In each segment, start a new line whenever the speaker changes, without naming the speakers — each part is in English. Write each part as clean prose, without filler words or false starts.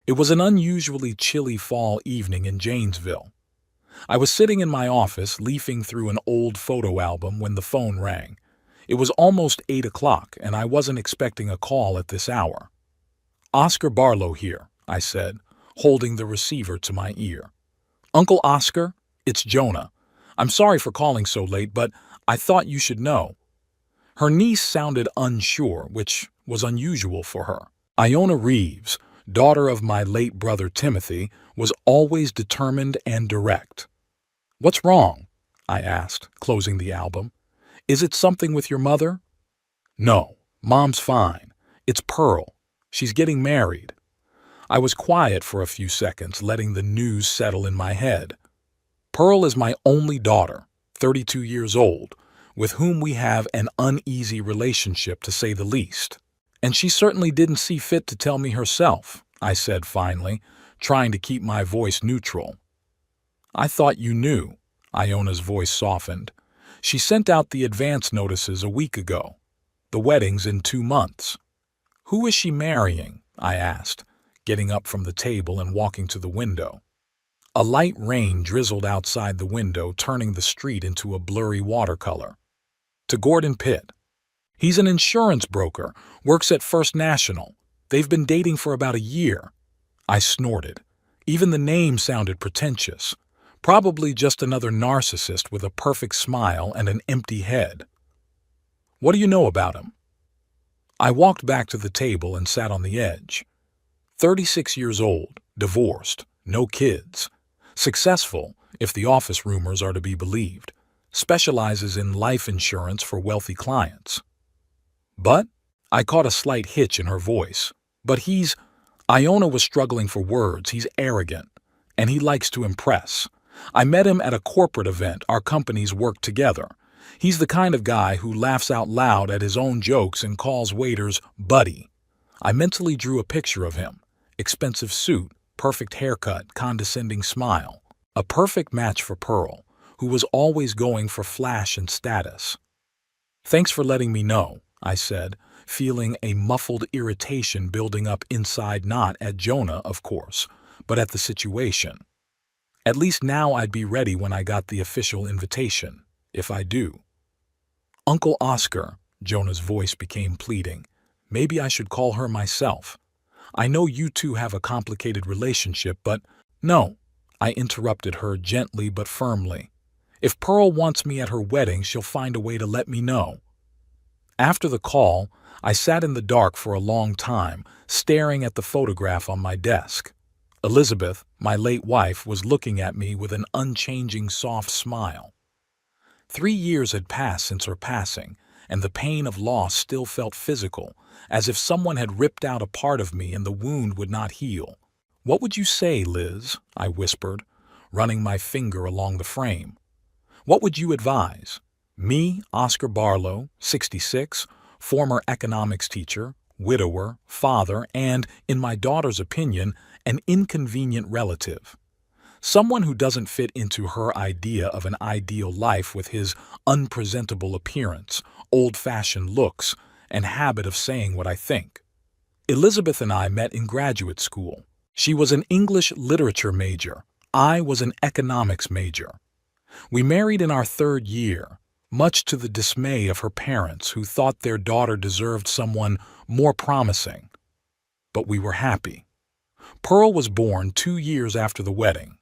It was an unusually chilly fall evening in Janesville. I was sitting in my office leafing through an old photo album when the phone rang. It was almost 8 o'clock, and I wasn't expecting a call at this hour. "Oscar Barlow here," I said, holding the receiver to my ear. "Uncle Oscar, it's Jonah. I'm sorry for calling so late, but I thought you should know." Her niece sounded unsure, which was unusual for her. Iona Reeves, daughter of my late brother Timothy, was always determined and direct. "What's wrong?" I asked, closing the album. "Is it something with your mother?" "No, Mom's fine. It's Pearl. She's getting married." I was quiet for a few seconds, letting the news settle in my head. "Pearl is my only daughter, 32 years old, with whom we have an uneasy relationship to say the least. And she certainly didn't see fit to tell me herself," I said finally, trying to keep my voice neutral. "I thought you knew." Iona's voice softened. "She sent out the advance notices a week ago. The wedding's in 2 months." "Who is she marrying?" I asked, getting up from the table and walking to the window. A light rain drizzled outside the window, turning the street into a blurry watercolor. "To Gordon Pitt. He's an insurance broker, works at First National. They've been dating for about a year." I snorted. Even the name sounded pretentious. Probably just another narcissist with a perfect smile and an empty head. "What do you know about him?" I walked back to the table and sat on the edge. 36 years old, divorced, no kids. Successful, if the office rumors are to be believed. Specializes in life insurance for wealthy clients. "But?" I caught a slight hitch in her voice. "But he's—" Iona was struggling for words. "He's arrogant, and he likes to impress. I met him at a corporate event. Our companies work together. He's the kind of guy who laughs out loud at his own jokes and calls waiters buddy." I mentally drew a picture of him. Expensive suit, perfect haircut, condescending smile. A perfect match for Pearl, who was always going for flash and status. "Thanks for letting me know," I said, feeling a muffled irritation building up inside, not at Jonah, of course, but at the situation. At least now I'd be ready when I got the official invitation, if I do. "Uncle Oscar," Jonah's voice became pleading. "Maybe I should call her myself. I know you two have a complicated relationship, but—" "No," I interrupted her gently but firmly. "If Pearl wants me at her wedding, she'll find a way to let me know." After the call, I sat in the dark for a long time, staring at the photograph on my desk. Elizabeth, my late wife, was looking at me with an unchanging soft smile. 3 years had passed since her passing, and the pain of loss still felt physical, as if someone had ripped out a part of me and the wound would not heal. "What would you say, Liz?" I whispered, running my finger along the frame. "What would you advise? Me, Oscar Barlow, 66, former economics teacher, widower, father, and, in my daughter's opinion, an inconvenient relative. Someone who doesn't fit into her idea of an ideal life with his unpresentable appearance, old-fashioned looks, and habit of saying what I think." Elizabeth and I met in graduate school. She was an English literature major. I was an economics major. We married in our 3rd year, much to the dismay of her parents, who thought their daughter deserved someone more promising. But we were happy. Pearl was born 2 years after the wedding.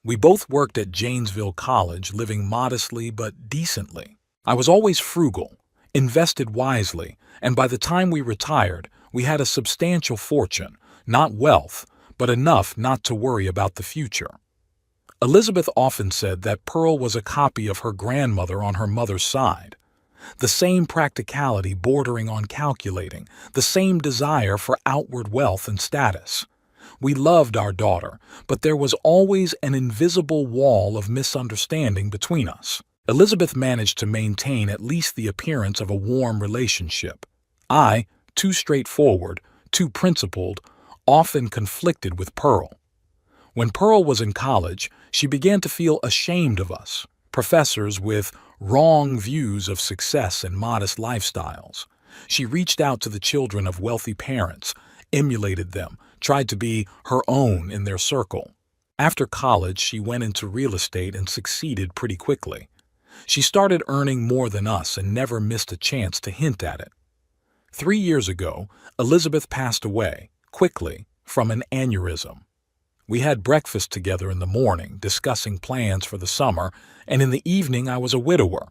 We both worked at Janesville College, living modestly but decently. I was always frugal, invested wisely, and by the time we retired, we had a substantial fortune, not wealth, but enough not to worry about the future. Elizabeth often said that Pearl was a copy of her grandmother on her mother's side. The same practicality bordering on calculating, the same desire for outward wealth and status. We loved our daughter, but there was always an invisible wall of misunderstanding between us. Elizabeth managed to maintain at least the appearance of a warm relationship. I, too straightforward, too principled, often conflicted with Pearl. When Pearl was in college, she began to feel ashamed of us, professors with wrong views of success and modest lifestyles. She reached out to the children of wealthy parents, emulated them, tried to be her own in their circle. After college, she went into real estate and succeeded pretty quickly. She started earning more than us and never missed a chance to hint at it. 3 years ago, Elizabeth passed away, quickly, from an aneurysm. We had breakfast together in the morning, discussing plans for the summer, and in the evening I was a widower.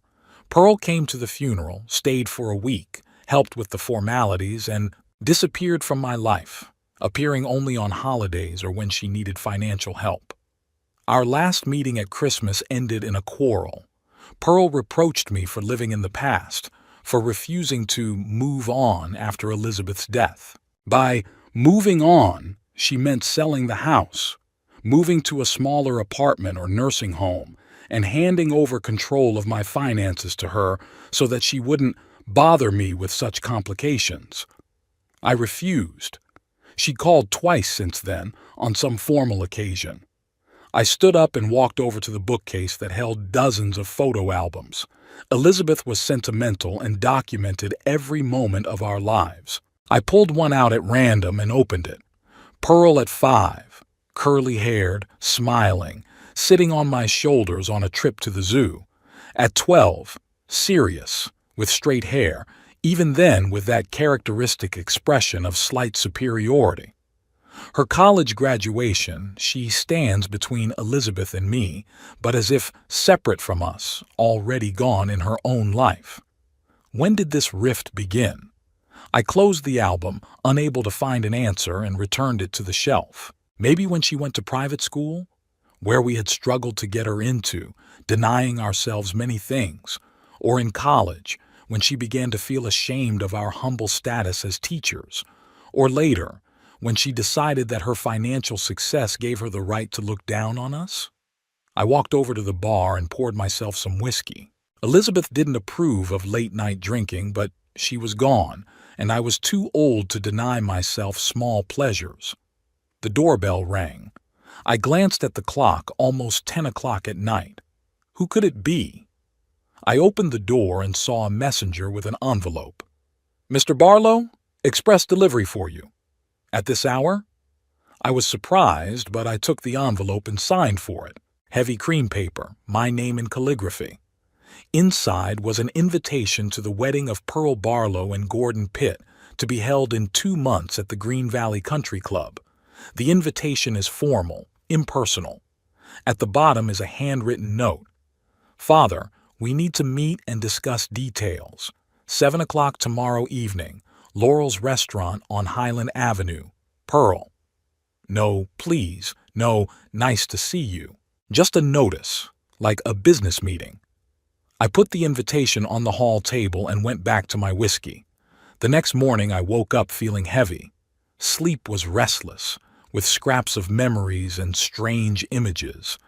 Pearl came to the funeral, stayed for a week, helped with the formalities, and disappeared from my life, appearing only on holidays or when she needed financial help. Our last meeting at Christmas ended in a quarrel. Pearl reproached me for living in the past, for refusing to move on after Elizabeth's death. By moving on, she meant selling the house, moving to a smaller apartment or nursing home, and handing over control of my finances to her so that she wouldn't bother me with such complications. I refused. She called twice since then, on some formal occasion. I stood up and walked over to the bookcase that held dozens of photo albums. Elizabeth was sentimental and documented every moment of our lives. I pulled one out at random and opened it. Pearl at 5, curly-haired, smiling, sitting on my shoulders on a trip to the zoo. At 12, serious, with straight hair, even then with that characteristic expression of slight superiority. Her college graduation, she stands between Elizabeth and me, but as if separate from us, already gone in her own life. When did this rift begin? I closed the album, unable to find an answer, and returned it to the shelf. Maybe when she went to private school, where we had struggled to get her into, denying ourselves many things, or in college, when she began to feel ashamed of our humble status as teachers, or later, when she decided that her financial success gave her the right to look down on us? I walked over to the bar and poured myself some whiskey. Elizabeth didn't approve of late-night drinking, but she was gone, and I was too old to deny myself small pleasures. The doorbell rang. I glanced at the clock, almost 10 o'clock at night. Who could it be? I opened the door and saw a messenger with an envelope. "Mr. Barlow, express delivery for you." At this hour? I was surprised, but I took the envelope and signed for it. Heavy cream paper, my name in calligraphy. Inside was an invitation to the wedding of Pearl Barlow and Gordon Pitt, to be held in 2 months at the Green Valley Country Club. The invitation is formal, impersonal. At the bottom is a handwritten note. "Father, we need to meet and discuss details. 7 o'clock tomorrow evening. Laurel's Restaurant on Highland Avenue. Pearl." No, please. No, nice to see you. Just a notice, like a business meeting. I put the invitation on the hall table and went back to my whiskey. The next morning I woke up feeling heavy. Sleep was restless, with scraps of memories and strange images.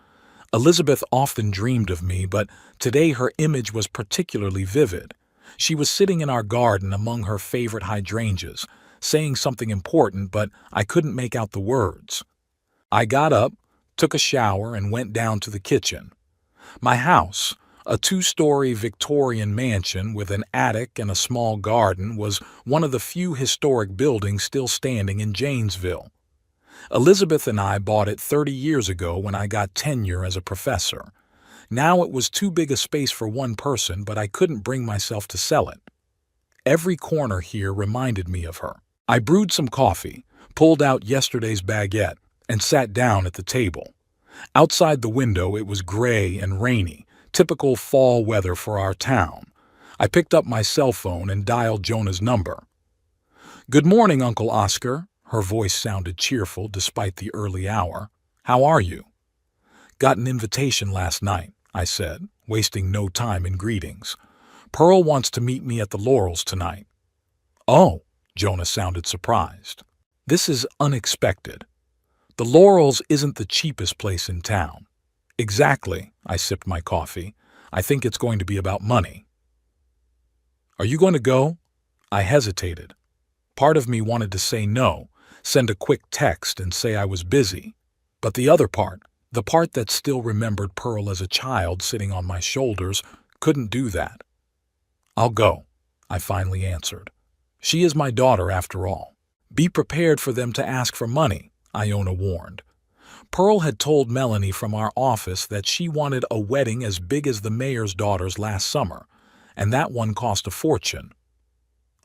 Elizabeth often dreamed of me, but today her image was particularly vivid. She was sitting in our garden among her favorite hydrangeas, saying something important, but I couldn't make out the words. I got up, took a shower, and went down to the kitchen. My house, a 2-story Victorian mansion with an attic and a small garden, was one of the few historic buildings still standing in Janesville. Elizabeth and I bought it 30 years ago when I got tenure as a professor. Now it was too big a space for one person, but I couldn't bring myself to sell it. Every corner here reminded me of her. I brewed some coffee, pulled out yesterday's baguette, and sat down at the table. Outside the window it was gray and rainy, typical fall weather for our town. I picked up my cell phone and dialed Jonah's number. "Good morning, Uncle Oscar." Her voice sounded cheerful despite the early hour. "How are you?" "Got an invitation last night," I said, wasting no time in greetings. "Pearl wants to meet me at the Laurels tonight." "Oh," Jonah sounded surprised. "This is unexpected. The Laurels isn't the cheapest place in town." "Exactly," I sipped my coffee. "I think it's going to be about money." "Are you going to go?" I hesitated. Part of me wanted to say no, send a quick text and say I was busy. But the other part, the part that still remembered Pearl as a child sitting on my shoulders, couldn't do that. "I'll go," I finally answered. "She is my daughter after all." Be prepared for them to ask for money, Iona warned. Pearl had told Melanie from our office that she wanted a wedding as big as the mayor's daughter's last summer, and that one cost a fortune.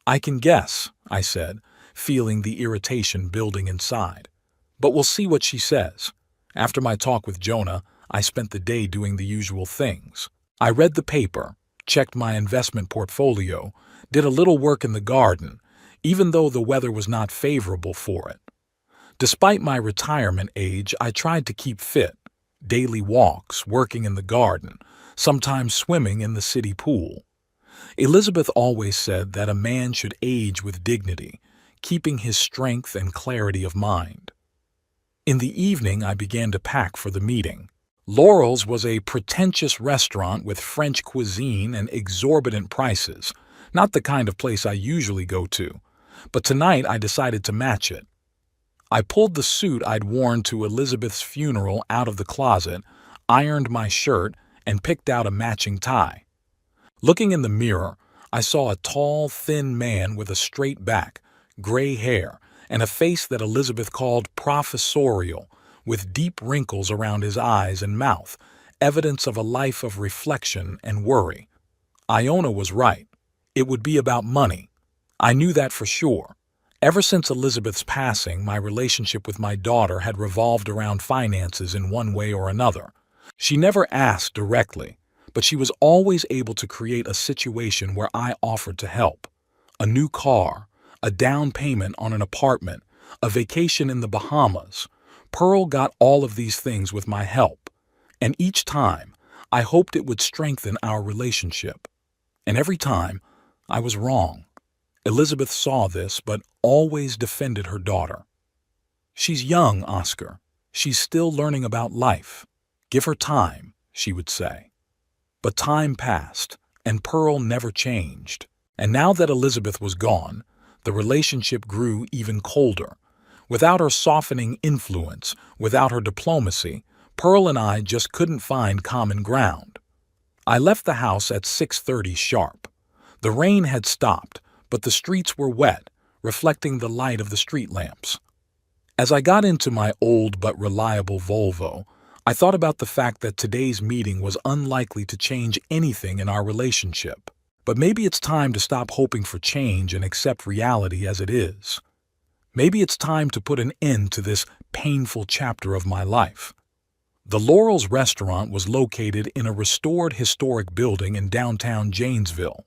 I can guess, I said, feeling the irritation building inside. But we'll see what she says. After my talk with Jonah, I spent the day doing the usual things. I read the paper, checked my investment portfolio, did a little work in the garden, even though the weather was not favorable for it. Despite my retirement age, I tried to keep fit. Daily walks, working in the garden, sometimes swimming in the city pool. Elizabeth always said that a man should age with dignity, keeping his strength and clarity of mind. In the evening, I began to pack for the meeting. Laurel's was a pretentious restaurant with French cuisine and exorbitant prices, not the kind of place I usually go to, but tonight I decided to match it. I pulled the suit I'd worn to Elizabeth's funeral out of the closet, ironed my shirt, and picked out a matching tie. Looking in the mirror, I saw a tall, thin man with a straight back, gray hair, and a face that Elizabeth called professorial, with deep wrinkles around his eyes and mouth, evidence of a life of reflection and worry. Iona was right. It would be about money. I knew that for sure. Ever since Elizabeth's passing, my relationship with my daughter had revolved around finances in one way or another. She never asked directly, but she was always able to create a situation where I offered to help. A new car, a down payment on an apartment, a vacation in the Bahamas. Pearl got all of these things with my help, and each time I hoped it would strengthen our relationship. And every time, I was wrong. Elizabeth saw this, but always defended her daughter. "She's young, Oscar. She's still learning about life. Give her time," she would say. But time passed, and Pearl never changed. And now that Elizabeth was gone, the relationship grew even colder. Without her softening influence, without her diplomacy, Pearl and I just couldn't find common ground. I left the house at 6:30 sharp. The rain had stopped, but the streets were wet, reflecting the light of the street lamps. As I got into my old but reliable Volvo, I thought about the fact that today's meeting was unlikely to change anything in our relationship. But maybe it's time to stop hoping for change and accept reality as it is. Maybe it's time to put an end to this painful chapter of my life. The Laurel's restaurant was located in a restored historic building in downtown Janesville.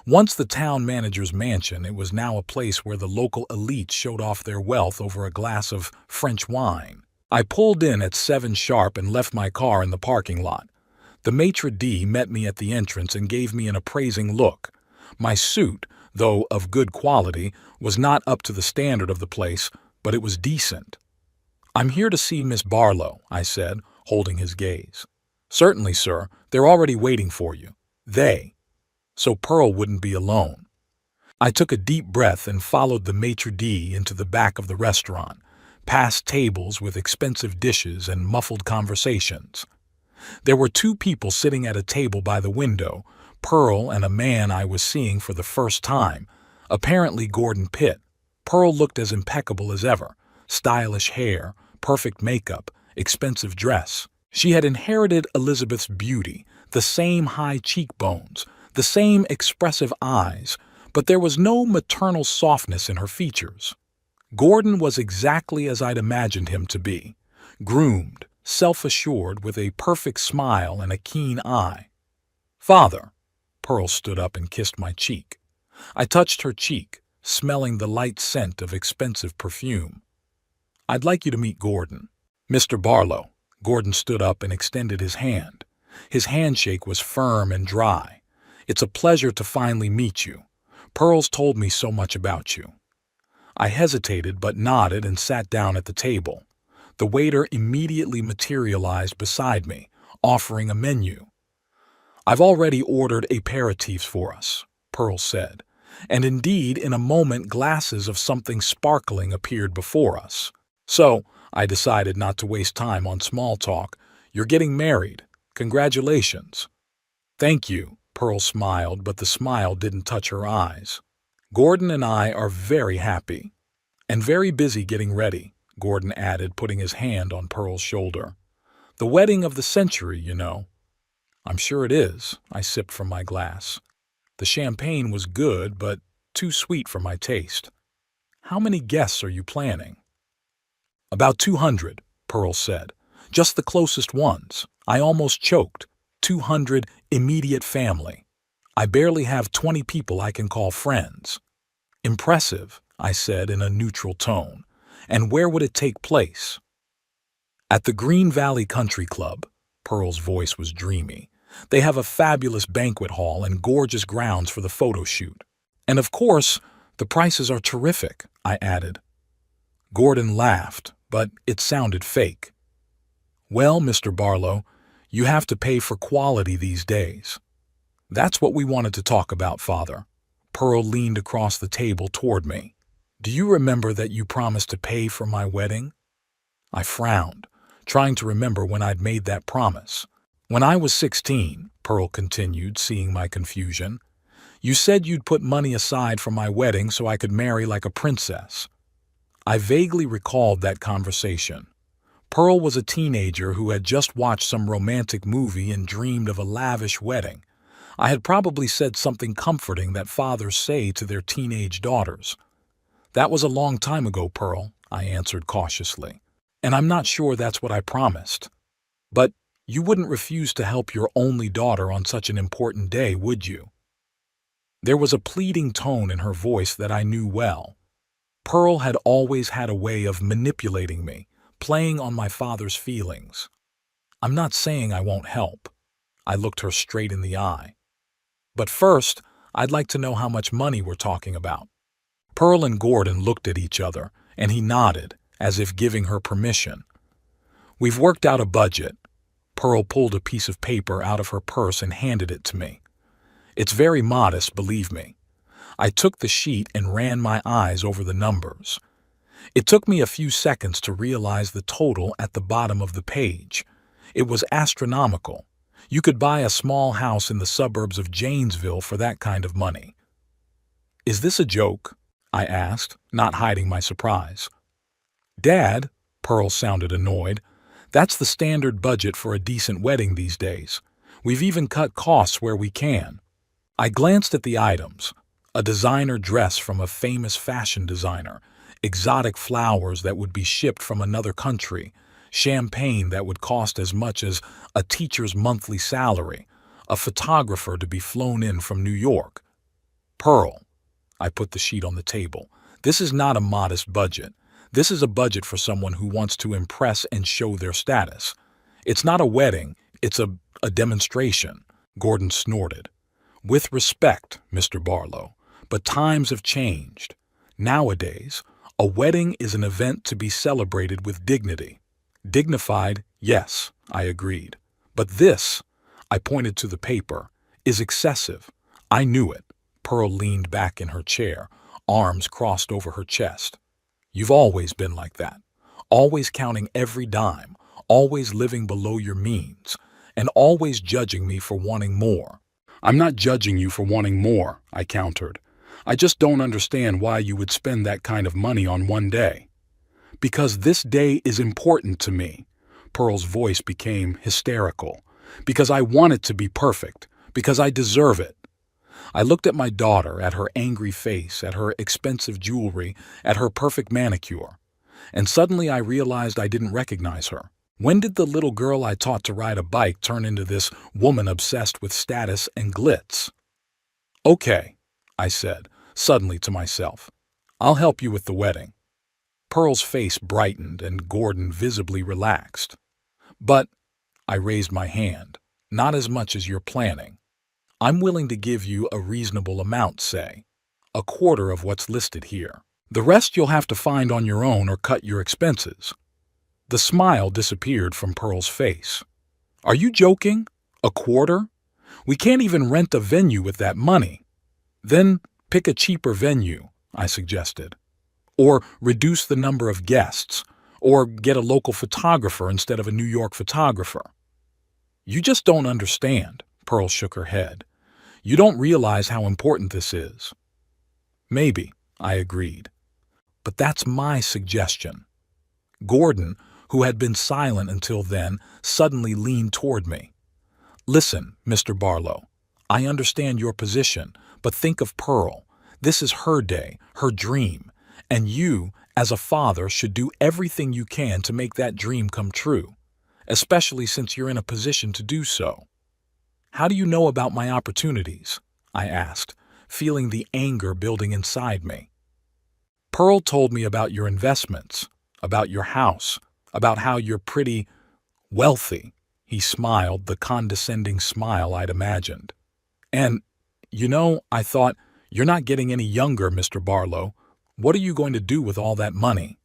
Once the town manager's mansion, it was now a place where the local elite showed off their wealth over a glass of French wine. I pulled in at 7 sharp and left my car in the parking lot. The maitre d' met me at the entrance and gave me an appraising look. My suit, though of good quality, was not up to the standard of the place, but it was decent. "I'm here to see Miss Barlow," I said, holding his gaze. "Certainly, sir. They're already waiting for you." They. So Pearl wouldn't be alone. I took a deep breath and followed the maitre d' into the back of the restaurant, past tables with expensive dishes and muffled conversations. There were 2 people sitting at a table by the window, Pearl and a man I was seeing for the first time, apparently Gordon Pitt. Pearl looked as impeccable as ever, stylish hair, perfect makeup, expensive dress. She had inherited Elizabeth's beauty, the same high cheekbones, the same expressive eyes, but there was no maternal softness in her features. Gordon was exactly as I'd imagined him to be, groomed, self-assured, with a perfect smile and a keen eye. "Father." Pearl stood up and kissed my cheek. I touched her cheek, smelling the light scent of expensive perfume. "I'd like you to meet Gordon." "Mr. Barlow." Gordon stood up and extended his hand. His handshake was firm and dry. "It's a pleasure to finally meet you. Pearl's told me so much about you." I hesitated but nodded and sat down at the table. The waiter immediately materialized beside me, offering a menu. "I've already ordered aperitifs for us," Pearl said, and indeed in a moment glasses of something sparkling appeared before us. "So," I decided not to waste time on small talk, "you're getting married. Congratulations." "Thank you," Pearl smiled, but the smile didn't touch her eyes. "Gordon and I are very happy." And very busy getting ready, Gordon added, putting his hand on Pearl's shoulder. The wedding of the century, you know. I'm sure it is, I sipped from my glass. The champagne was good, but too sweet for my taste. How many guests are you planning? About 200, Pearl said. Just the closest ones. I almost choked. 200 immediate family. I barely have 20 people I can call friends. Impressive, I said in a neutral tone. And where would it take place? At the Green Valley Country Club. Pearl's voice was dreamy. They have a fabulous banquet hall and gorgeous grounds for the photo shoot. And of course, the prices are terrific, I added. Gordon laughed, but it sounded fake. Well, Mr. Barlow, you have to pay for quality these days. That's what we wanted to talk about, Father. Pearl leaned across the table toward me. Do you remember that you promised to pay for my wedding? I frowned, trying to remember when I'd made that promise. When I was 16, Pearl continued, seeing my confusion, you said you'd put money aside for my wedding so I could marry like a princess. I vaguely recalled that conversation. Pearl was a teenager who had just watched some romantic movie and dreamed of a lavish wedding. I had probably said something comforting that fathers say to their teenage daughters. That was a long time ago, Pearl, I answered cautiously. And I'm not sure that's what I promised. But you wouldn't refuse to help your only daughter on such an important day, would you? There was a pleading tone in her voice that I knew well. Pearl had always had a way of manipulating me, playing on my father's feelings. I'm not saying I won't help. I looked her straight in the eye. But first, I'd like to know how much money we're talking about. Pearl and Gordon looked at each other, and he nodded, as if giving her permission. We've worked out a budget. Pearl pulled a piece of paper out of her purse and handed it to me. It's very modest, believe me. I took the sheet and ran my eyes over the numbers. It took me a few seconds to realize the total at the bottom of the page. It was astronomical. You could buy a small house in the suburbs of Janesville for that kind of money. Is this a joke? I asked, not hiding my surprise. Dad, Pearl sounded annoyed, that's the standard budget for a decent wedding these days. We've even cut costs where we can. I glanced at the items. A designer dress from a famous fashion designer, exotic flowers that would be shipped from another country, champagne that would cost as much as a teacher's monthly salary, a photographer to be flown in from New York. Pearl, I put the sheet on the table, this is not a modest budget. This is a budget for someone who wants to impress and show their status. It's not a wedding, it's a demonstration, Gordon snorted. With respect, Mr. Barlow, but times have changed. Nowadays, a wedding is an event to be celebrated with dignity. Dignified, yes, I agreed. But this, I pointed to the paper, is excessive. I knew it. Pearl leaned back in her chair, arms crossed over her chest. You've always been like that. Always counting every dime, always living below your means, and always judging me for wanting more. I'm not judging you for wanting more, I countered. I just don't understand why you would spend that kind of money on one day. Because this day is important to me. Pearl's voice became hysterical. Because I want it to be perfect. Because I deserve it. I looked at my daughter, at her angry face, at her expensive jewelry, at her perfect manicure. And suddenly I realized I didn't recognize her. When did the little girl I taught to ride a bike turn into this woman obsessed with status and glitz? Okay, I said, suddenly to myself. I'll help you with the wedding. Pearl's face brightened and Gordon visibly relaxed. But, I raised my hand, not as much as you're planning. I'm willing to give you a reasonable amount, say. A quarter of what's listed here. The rest you'll have to find on your own or cut your expenses. The smile disappeared from Pearl's face. Are you joking? A quarter? We can't even rent a venue with that money. Then pick a cheaper venue, I suggested. Or reduce the number of guests. Or get a local photographer instead of a New York photographer. You just don't understand, Pearl shook her head. You don't realize how important this is. Maybe, I agreed. But that's my suggestion. Gordon, who had been silent until then, suddenly leaned toward me. Listen, Mr. Barlow, I understand your position, but think of Pearl. This is her day, her dream, and you, as a father, should do everything you can to make that dream come true, especially since you're in a position to do so. How do you know about my opportunities? I asked, feeling the anger building inside me. Pearl told me about your investments, about your house, about how you're pretty wealthy. He smiled, the condescending smile I'd imagined. And, I thought, you're not getting any younger, Mr. Barlow. What are you going to do with all that money?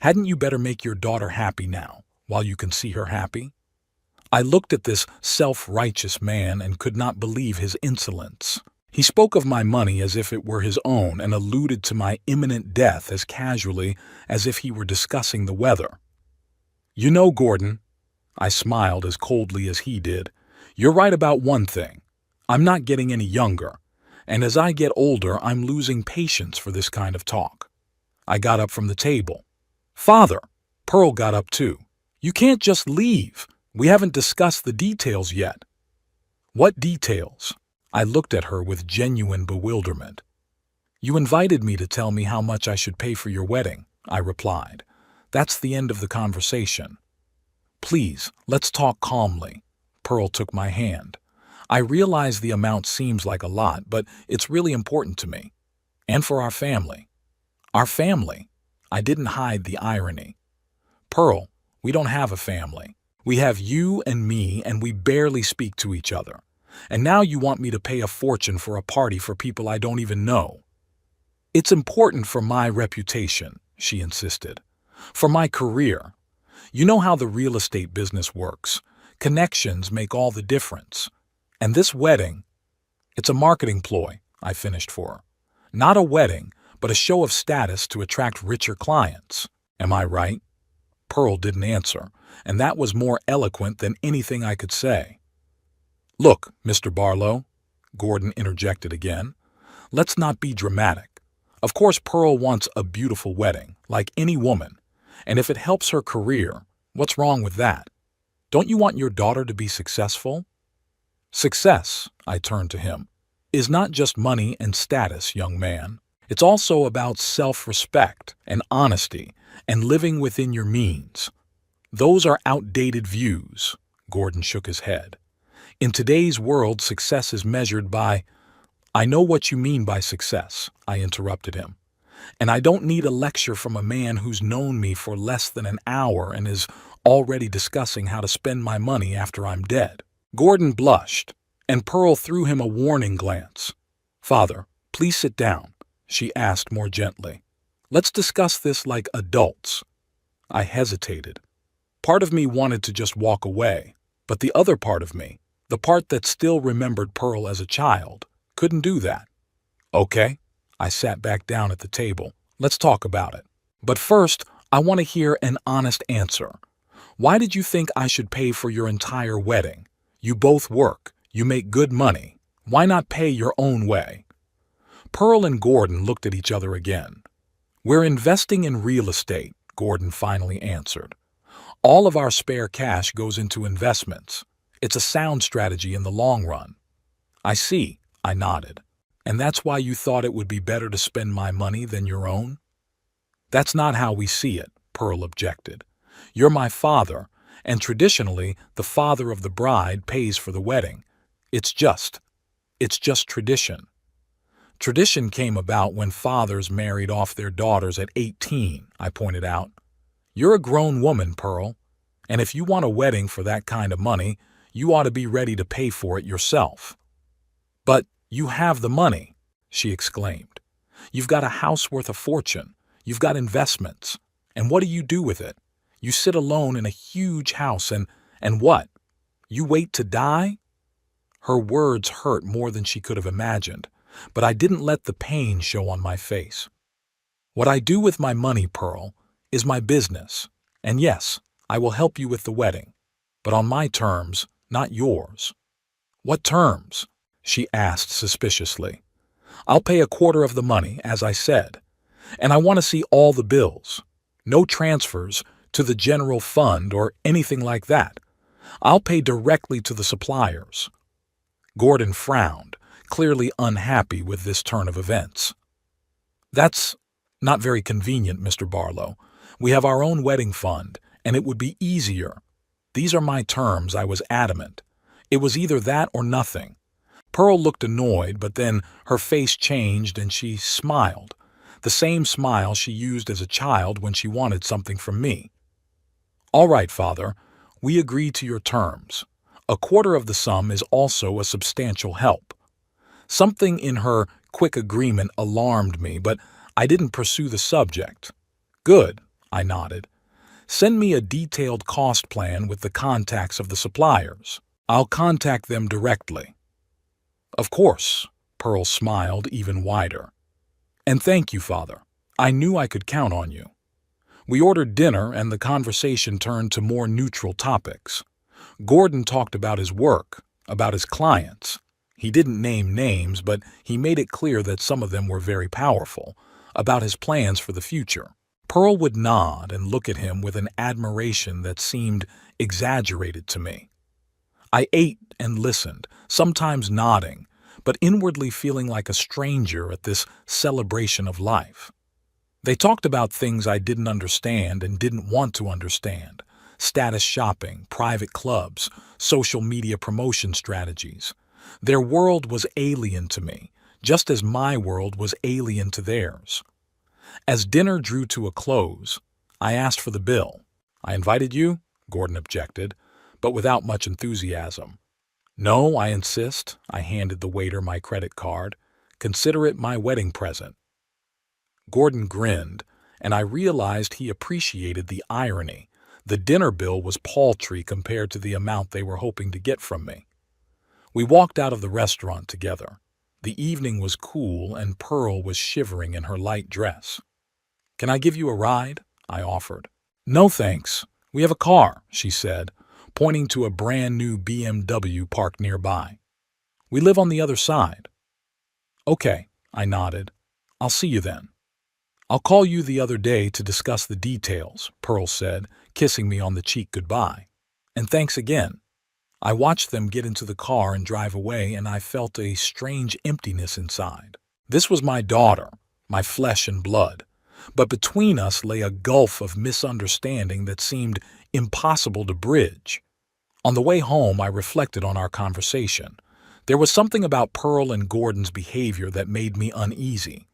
Hadn't you better make your daughter happy now, while you can see her happy? I looked at this self-righteous man and could not believe his insolence. He spoke of my money as if it were his own and alluded to my imminent death as casually as if he were discussing the weather. You know, Gordon, I smiled as coldly as he did, you're right about one thing. I'm not getting any younger, and as I get older, I'm losing patience for this kind of talk. I got up from the table. Father, Pearl got up too. You can't just leave. We haven't discussed the details yet. What details? I looked at her with genuine bewilderment. You invited me to tell me how much I should pay for your wedding, I replied. That's the end of the conversation. Please, let's talk calmly. Pearl took my hand. I realize the amount seems like a lot, but it's really important to me. And for our family. Our family? I didn't hide the irony. Pearl, we don't have a family. We have you and me, and we barely speak to each other. And now you want me to pay a fortune for a party for people I don't even know. It's important for my reputation, she insisted. For my career. You know how the real estate business works. Connections make all the difference. And this wedding, it's a marketing ploy, I finished for her. Not a wedding, but a show of status to attract richer clients. Am I right? Pearl didn't answer, and that was more eloquent than anything I could say. Look, Mr. Barlow, Gordon interjected again, let's not be dramatic. Of course, Pearl wants a beautiful wedding, like any woman, and if it helps her career, what's wrong with that? Don't you want your daughter to be successful? Success, I turned to him, is not just money and status, young man. It's also about self-respect and honesty and living within your means. Those are outdated views, Gordon shook his head. In today's world, success is measured by... I know what you mean by success, I interrupted him. And I don't need a lecture from a man who's known me for less than an hour and is already discussing how to spend my money after I'm dead. Gordon blushed, and Pearl threw him a warning glance. Father, please sit down, she asked more gently. Let's discuss this like adults. I hesitated. Part of me wanted to just walk away, but the other part of me, the part that still remembered Pearl as a child, couldn't do that. Okay, I sat back down at the table. Let's talk about it. But first, I want to hear an honest answer. Why did you think I should pay for your entire wedding? You both work. You make good money. Why not pay your own way? Pearl and Gordon looked at each other again. We're investing in real estate, Gordon finally answered. All of our spare cash goes into investments. It's a sound strategy in the long run. I see, I nodded. And that's why you thought it would be better to spend my money than your own? That's not how we see it, Pearl objected. You're my father, and traditionally, the father of the bride pays for the wedding. It's just tradition. Tradition came about when fathers married off their daughters at 18, I pointed out. You're a grown woman, Pearl, and if you want a wedding for that kind of money, you ought to be ready to pay for it yourself. But you have the money, she exclaimed. You've got a house worth a fortune. You've got investments. And what do you do with it? You sit alone in a huge house and what? You wait to die? Her words hurt more than she could have imagined, but I didn't let the pain show on my face. What I do with my money, Pearl, is my business. And yes, I will help you with the wedding, but on my terms, not yours. What terms? She asked suspiciously. I'll pay a quarter of the money, as I said. And I want to see all the bills. No transfers to the general fund or anything like that. I'll pay directly to the suppliers." Gordon frowned, clearly unhappy with this turn of events. "That's not very convenient, Mr. Barlow. We have our own wedding fund, and it would be easier. These are my terms," I was adamant. It was either that or nothing. Pearl looked annoyed, but then her face changed and she smiled. The same smile she used as a child when she wanted something from me. "All right, Father, we agree to your terms. A quarter of the sum is also a substantial help." Something in her quick agreement alarmed me, but I didn't pursue the subject. "Good," I nodded. "Send me a detailed cost plan with the contacts of the suppliers. I'll contact them directly." "Of course," Pearl smiled even wider. "And thank you, Father. I knew I could count on you." We ordered dinner, and the conversation turned to more neutral topics. Gordon talked about his work, about his clients. He didn't name names, but he made it clear that some of them were very powerful, about his plans for the future. Pearl would nod and look at him with an admiration that seemed exaggerated to me. I ate and listened, sometimes nodding, but inwardly feeling like a stranger at this celebration of life. They talked about things I didn't understand and didn't want to understand: status shopping, private clubs, social media promotion strategies. Their world was alien to me, just as my world was alien to theirs. As dinner drew to a close, I asked for the bill. "I invited you," Gordon objected, but without much enthusiasm. "No, I insist." I handed the waiter my credit card. "Consider it my wedding present." Gordon grinned, and I realized he appreciated the irony. The dinner bill was paltry compared to the amount they were hoping to get from me. We walked out of the restaurant together. The evening was cool, and Pearl was shivering in her light dress. "Can I give you a ride?" I offered. "No, thanks. We have a car," she said, pointing to a brand-new BMW parked nearby. "We live on the other side." "Okay," I nodded. "I'll see you then." "I'll call you the other day to discuss the details," Pearl said, kissing me on the cheek goodbye. "And thanks again." I watched them get into the car and drive away, and I felt a strange emptiness inside. This was my daughter, my flesh and blood, but between us lay a gulf of misunderstanding that seemed impossible to bridge. On the way home, I reflected on our conversation. There was something about Pearl and Gordon's behavior that made me uneasy.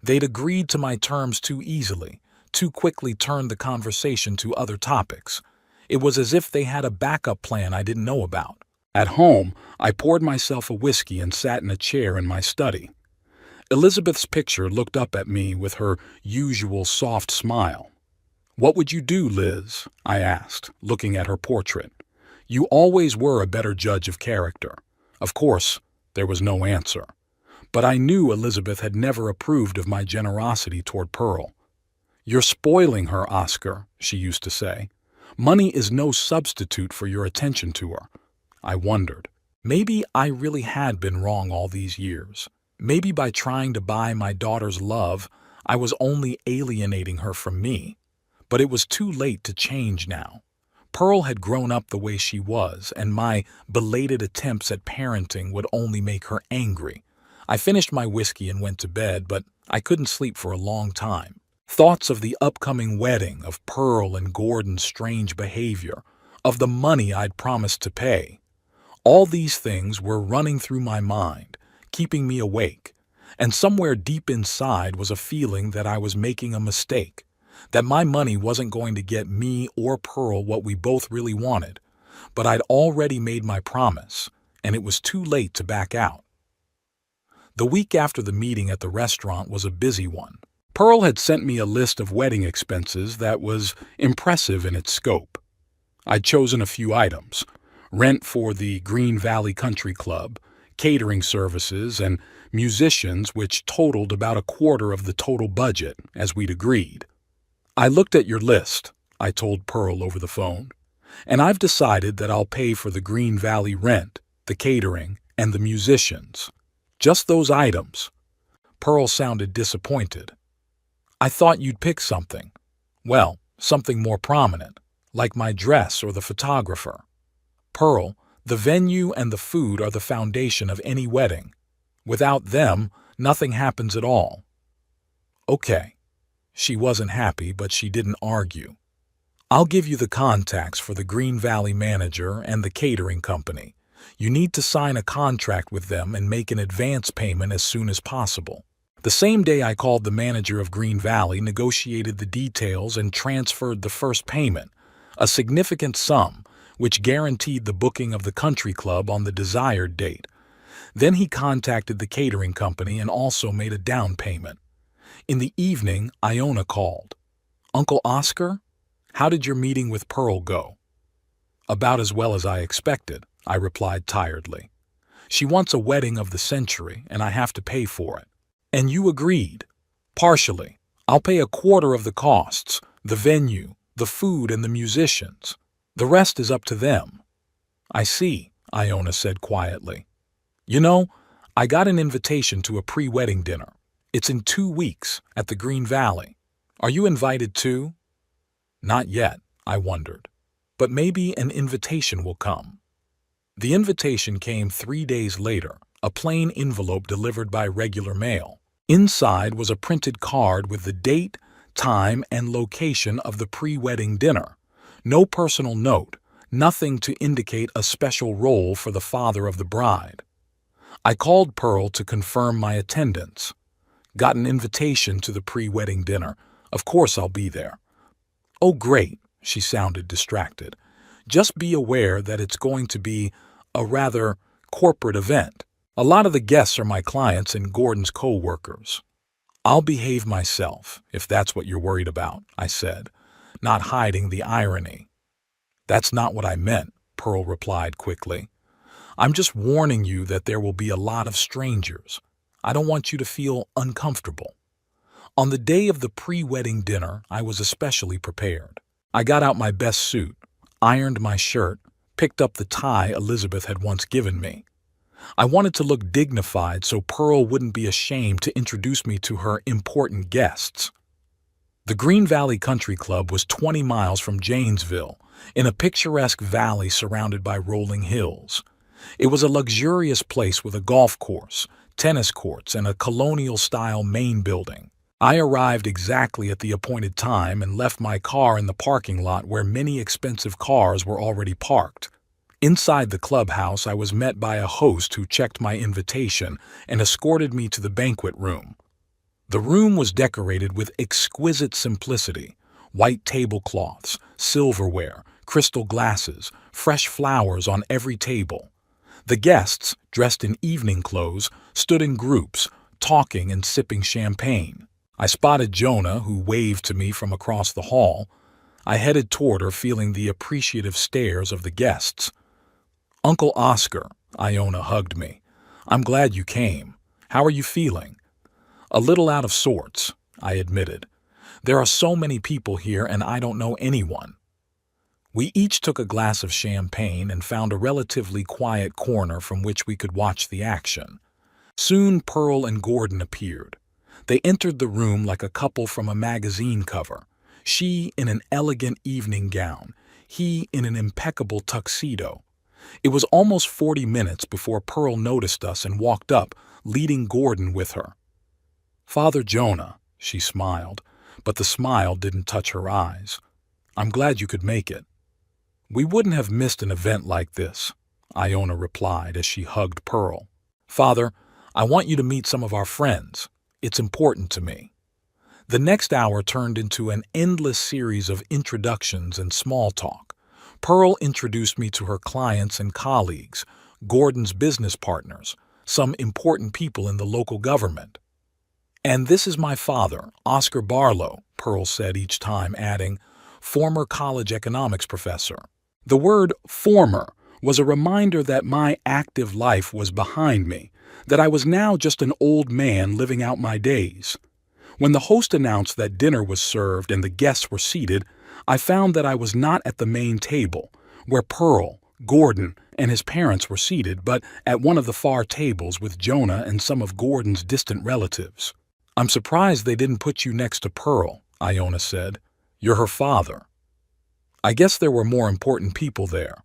They'd agreed to my terms too easily, too quickly turned the conversation to other topics. It was as if they had a backup plan I didn't know about. At home, I poured myself a whiskey and sat in a chair in my study. Elizabeth's picture looked up at me with her usual soft smile. "What would you do, Liz?" I asked, looking at her portrait. "You always were a better judge of character." Of course, there was no answer. But I knew Elizabeth had never approved of my generosity toward Pearl. "You're spoiling her, Oscar," she used to say. "Money is no substitute for your attention to her." I wondered. Maybe I really had been wrong all these years. Maybe by trying to buy my daughter's love, I was only alienating her from me. But it was too late to change now. Pearl had grown up the way she was, and my belated attempts at parenting would only make her angry. I finished my whiskey and went to bed, but I couldn't sleep for a long time. Thoughts of the upcoming wedding, of Pearl and Gordon's strange behavior, of the money I'd promised to pay. All these things were running through my mind, keeping me awake, and somewhere deep inside was a feeling that I was making a mistake, that my money wasn't going to get me or Pearl what we both really wanted, but I'd already made my promise, and it was too late to back out. The week after the meeting at the restaurant was a busy one. Pearl had sent me a list of wedding expenses that was impressive in its scope. I'd chosen a few items: rent for the Green Valley Country Club, catering services, and musicians, which totaled about a quarter of the total budget, as we'd agreed. "I looked at your list," I told Pearl over the phone, "and I've decided that I'll pay for the Green Valley rent, the catering, and the musicians. Just those items." Pearl sounded disappointed. I thought you'd pick something. Well, something more prominent, like my dress or the photographer. Pearl, the venue and the food are the foundation of any wedding. Without them, nothing happens at all. Okay. She wasn't happy, but she didn't argue. I'll give you the contacts for the Green Valley manager and the catering company. You need to sign a contract with them and make an advance payment as soon as possible. The same day I called the manager of Green Valley, negotiated the details, and transferred the first payment, a significant sum, which guaranteed the booking of the country club on the desired date. Then he contacted the catering company and also made a down payment. In the evening, Iona called. "Uncle Oscar, how did your meeting with Pearl go?" "About as well as I expected," I replied tiredly. "She wants a wedding of the century, and I have to pay for it." "And you agreed?" "Partially. I'll pay a quarter of the costs, the venue, the food, and the musicians. The rest is up to them." "I see," Iona said quietly. "You know, I got an invitation to a pre-wedding dinner. It's in 2 weeks at the Green Valley. Are you invited too?" "Not yet," I wondered. "But maybe an invitation will come." The invitation came 3 days later, a plain envelope delivered by regular mail. Inside was a printed card with the date, time, and location of the pre-wedding dinner. No personal note, nothing to indicate a special role for the father of the bride. I called Pearl to confirm my attendance. "Got an invitation to the pre-wedding dinner. Of course I'll be there." "Oh, great," she sounded distracted. "Just be aware that it's going to be a rather corporate event. A lot of the guests are my clients and Gordon's co-workers." "I'll behave myself, if that's what you're worried about," I said, not hiding the irony. "That's not what I meant," Pearl replied quickly. "I'm just warning you that there will be a lot of strangers. I don't want you to feel uncomfortable." On the day of the pre-wedding dinner, I was especially prepared. I got out my best suit, ironed my shirt, picked up the tie Elizabeth had once given me. I wanted to look dignified so Pearl wouldn't be ashamed to introduce me to her important guests. The Green Valley Country Club was 20 miles from Janesville, in a picturesque valley surrounded by rolling hills. It was a luxurious place with a golf course, tennis courts, and a colonial-style main building. I arrived exactly at the appointed time and left my car in the parking lot where many expensive cars were already parked. Inside the clubhouse, I was met by a host who checked my invitation and escorted me to the banquet room. The room was decorated with exquisite simplicity: white tablecloths, silverware, crystal glasses, fresh flowers on every table. The guests, dressed in evening clothes, stood in groups, talking and sipping champagne. I spotted Jonah, who waved to me from across the hall. I headed toward her, feeling the appreciative stares of the guests. "Uncle Oscar," Iona hugged me. "I'm glad you came. How are you feeling?" "A little out of sorts," I admitted. "There are so many people here and I don't know anyone." We each took a glass of champagne and found a relatively quiet corner from which we could watch the action. Soon Pearl and Gordon appeared. They entered the room like a couple from a magazine cover, she in an elegant evening gown, he in an impeccable tuxedo. It was almost 40 minutes before Pearl noticed us and walked up, leading Gordon with her. "Father Jonah," she smiled, but the smile didn't touch her eyes. "I'm glad you could make it." "We wouldn't have missed an event like this," Iona replied as she hugged Pearl. "Father, I want you to meet some of our friends. It's important to me." The next hour turned into an endless series of introductions and small talk. Pearl introduced me to her clients and colleagues, Gordon's business partners, some important people in the local government. "And this is my father, Oscar Barlow," Pearl said each time, adding, "former college economics professor." The word "former" was a reminder that my active life was behind me, that I was now just an old man living out my days. When the host announced that dinner was served and the guests were seated, I found that I was not at the main table, where Pearl, Gordon, and his parents were seated, but at one of the far tables with Jonah and some of Gordon's distant relatives. I'm surprised they didn't put you next to Pearl, Iona said. You're her father. I guess there were more important people there.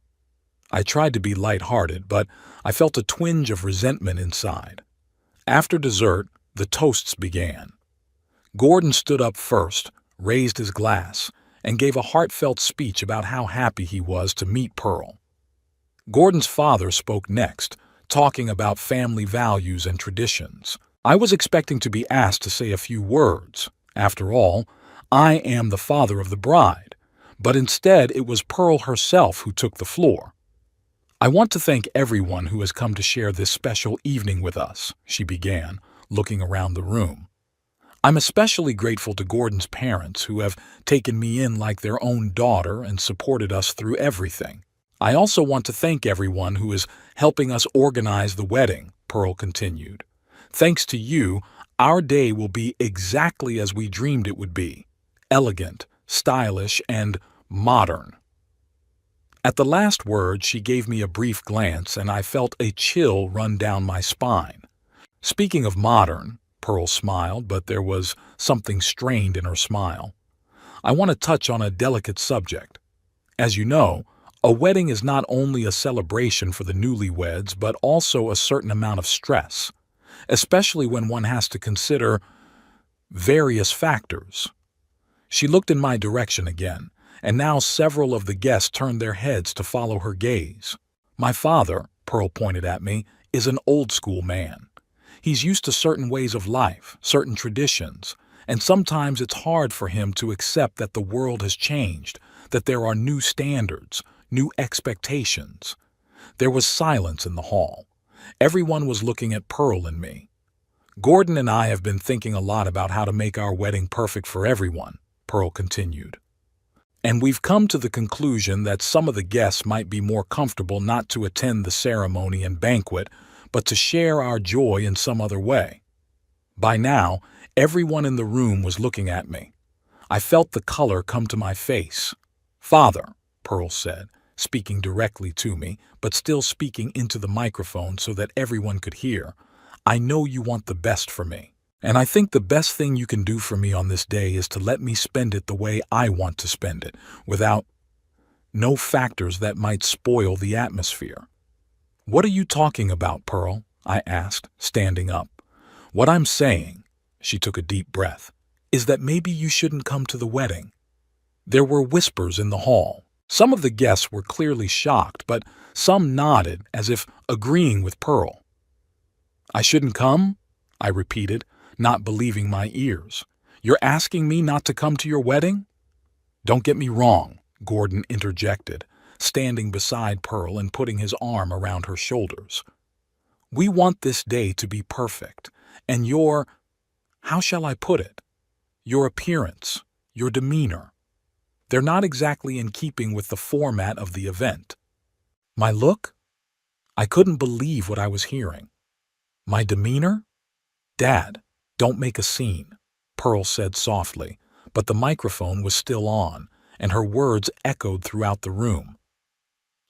I tried to be light-hearted, but I felt a twinge of resentment inside. After dessert, the toasts began. Gordon stood up first, raised his glass, and gave a heartfelt speech about how happy he was to meet Pearl. Gordon's father spoke next, talking about family values and traditions. I was expecting to be asked to say a few words. After all, I am the father of the bride. But instead, it was Pearl herself who took the floor. I want to thank everyone who has come to share this special evening with us, she began, looking around the room. I'm especially grateful to Gordon's parents who have taken me in like their own daughter and supported us through everything. I also want to thank everyone who is helping us organize the wedding, Pearl continued. Thanks to you, our day will be exactly as we dreamed it would be. Elegant, stylish, and modern. At the last word, she gave me a brief glance and I felt a chill run down my spine. Speaking of modern, Pearl smiled, but there was something strained in her smile. I want to touch on a delicate subject. As you know, a wedding is not only a celebration for the newlyweds, but also a certain amount of stress, especially when one has to consider various factors. She looked in my direction again, and now several of the guests turned their heads to follow her gaze. My father, Pearl pointed at me, is an old-school man. He's used to certain ways of life, certain traditions, and sometimes it's hard for him to accept that the world has changed, that there are new standards, new expectations. There was silence in the hall. Everyone was looking at Pearl and me. Gordon and I have been thinking a lot about how to make our wedding perfect for everyone, Pearl continued. And we've come to the conclusion that some of the guests might be more comfortable not to attend the ceremony and banquet, but to share our joy in some other way. By now, everyone in the room was looking at me. I felt the color come to my face. Father, Pearl said, speaking directly to me, but still speaking into the microphone so that everyone could hear, I know you want the best for me. And I think the best thing you can do for me on this day is to let me spend it the way I want to spend it, without no factors that might spoil the atmosphere. What are you talking about, Pearl? I asked, standing up. What I'm saying, she took a deep breath, is that maybe you shouldn't come to the wedding. There were whispers in the hall. Some of the guests were clearly shocked, but some nodded as if agreeing with Pearl. I shouldn't come? I repeated, not believing my ears. You're asking me not to come to your wedding? Don't get me wrong, Gordon interjected, standing beside Pearl and putting his arm around her shoulders. We want this day to be perfect, and how shall I put it? Your appearance, your demeanor. They're not exactly in keeping with the format of the event. My look? I couldn't believe what I was hearing. My demeanor? Dad, don't make a scene, Pearl said softly, but the microphone was still on, and her words echoed throughout the room.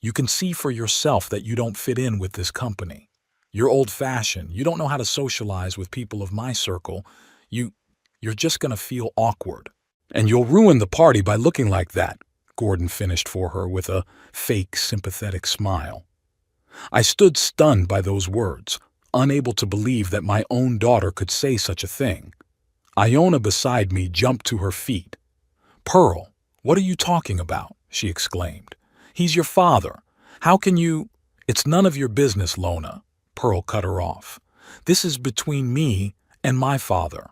You can see for yourself that you don't fit in with this company. You're old-fashioned. You don't know how to socialize with people of my circle. You're just going to feel awkward. And you'll ruin the party by looking like that, Gordon finished for her with a fake, sympathetic smile. I stood stunned by those words, unable to believe that my own daughter could say such a thing. Iona beside me jumped to her feet. Pearl, what are you talking about? She exclaimed. He's your father. How can you? It's none of your business, Lona, Pearl cut her off. This is between me and my father.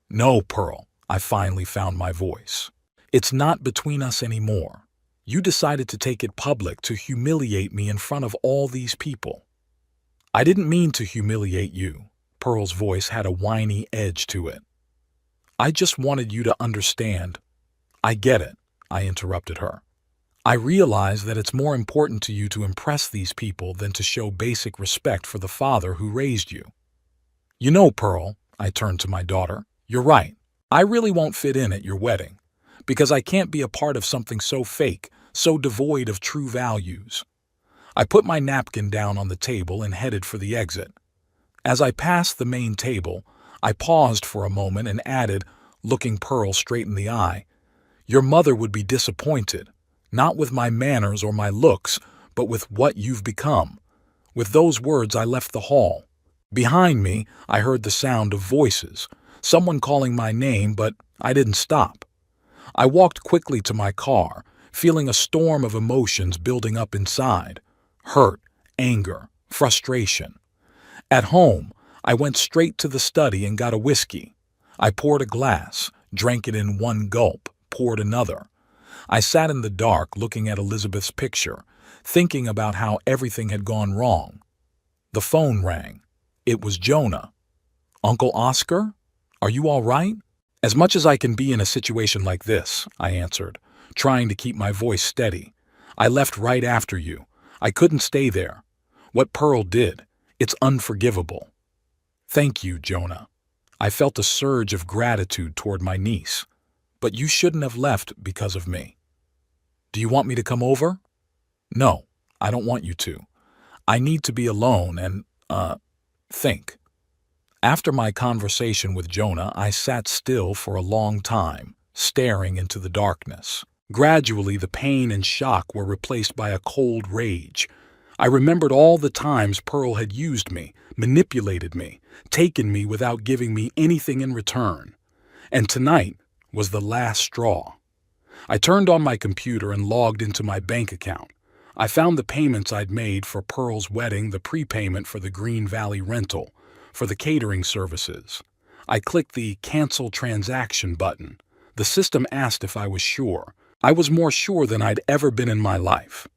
No, Pearl, I finally found my voice. It's not between us anymore. You decided to take it public to humiliate me in front of all these people. I didn't mean to humiliate you. Pearl's voice had a whiny edge to it. I just wanted you to understand. I get it, I interrupted her. I realize that it's more important to you to impress these people than to show basic respect for the father who raised you. You know, Pearl, I turned to my daughter, you're right. I really won't fit in at your wedding, because I can't be a part of something so fake, so devoid of true values. I put my napkin down on the table and headed for the exit. As I passed the main table, I paused for a moment and added, looking Pearl straight in the eye, "Your mother would be disappointed, not with my manners or my looks, but with what you've become." With those words, I left the hall. Behind me, I heard the sound of voices, someone calling my name, but I didn't stop. I walked quickly to my car, feeling a storm of emotions building up inside: hurt, anger, frustration. At home, I went straight to the study and got a whiskey. I poured a glass, drank it in one gulp, poured another. I sat in the dark looking at Elizabeth's picture, thinking about how everything had gone wrong. The phone rang. It was Jonah. "Uncle Oscar? Are you all right?" "As much as I can be in a situation like this," I answered, trying to keep my voice steady. "I left right after you. I couldn't stay there. What Pearl did, it's unforgivable." "Thank you, Jonah." I felt a surge of gratitude toward my niece. "But you shouldn't have left because of me." "Do you want me to come over?" "No, I don't want you to. I need to be alone and, think." After my conversation with Jonah, I sat still for a long time, staring into the darkness. Gradually, the pain and shock were replaced by a cold rage. I remembered all the times Pearl had used me, manipulated me, taken me without giving me anything in return. And tonight was the last straw. I turned on my computer and logged into my bank account. I found the payments I'd made for Pearl's wedding, the prepayment for the Green Valley rental, for the catering services. I clicked the Cancel Transaction button. The system asked if I was sure. I was more sure than I'd ever been in my life.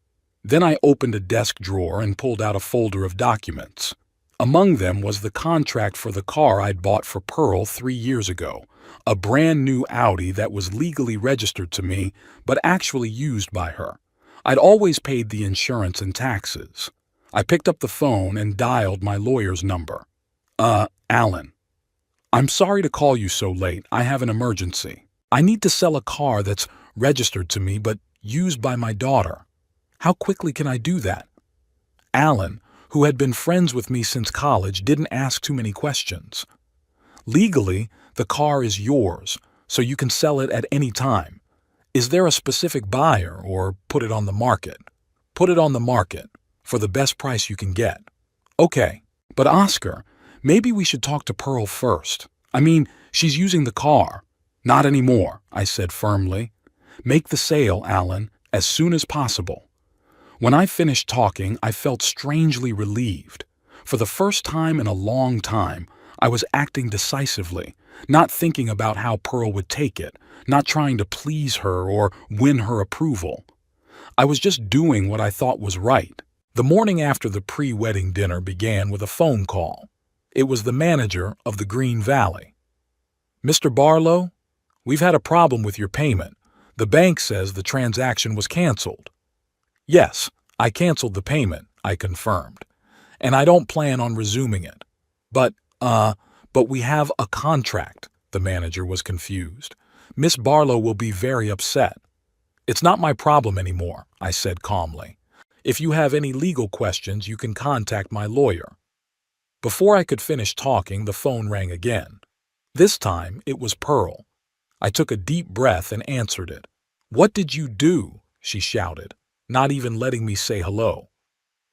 Then I opened a desk drawer and pulled out a folder of documents. Among them was the contract for the car I'd bought for Pearl 3 years ago, a brand new Audi that was legally registered to me but actually used by her. I'd always paid the insurance and taxes. I picked up the phone and dialed my lawyer's number. Alan. "I'm sorry to call you so late. I have an emergency. I need to sell a car that's registered to me but used by my daughter. How quickly can I do that?" Alan, who had been friends with me since college, didn't ask too many questions. "Legally, the car is yours, so you can sell it at any time. Is there a specific buyer, or put it on the market?" "Put it on the market, for the best price you can get." "Okay, but Oscar, maybe we should talk to Pearl first. I mean, she's using the car." "Not anymore," I said firmly. "Make the sale, Alan, as soon as possible." When I finished talking, I felt strangely relieved. For the first time in a long time, I was acting decisively, not thinking about how Pearl would take it, not trying to please her or win her approval. I was just doing what I thought was right. The morning after the pre-wedding dinner began with a phone call. It was the manager of the Green Valley. "Mr. Barlow, we've had a problem with your payment. The bank says the transaction was canceled." "Yes, I canceled the payment," I confirmed, "and I don't plan on resuming it." But we have a contract." The manager was confused. "Miss Barlow will be very upset." "It's not my problem anymore," I said calmly. "If you have any legal questions, you can contact my lawyer." Before I could finish talking, the phone rang again. This time, it was Pearl. I took a deep breath and answered it. "What did you do?" she shouted, not even letting me say hello.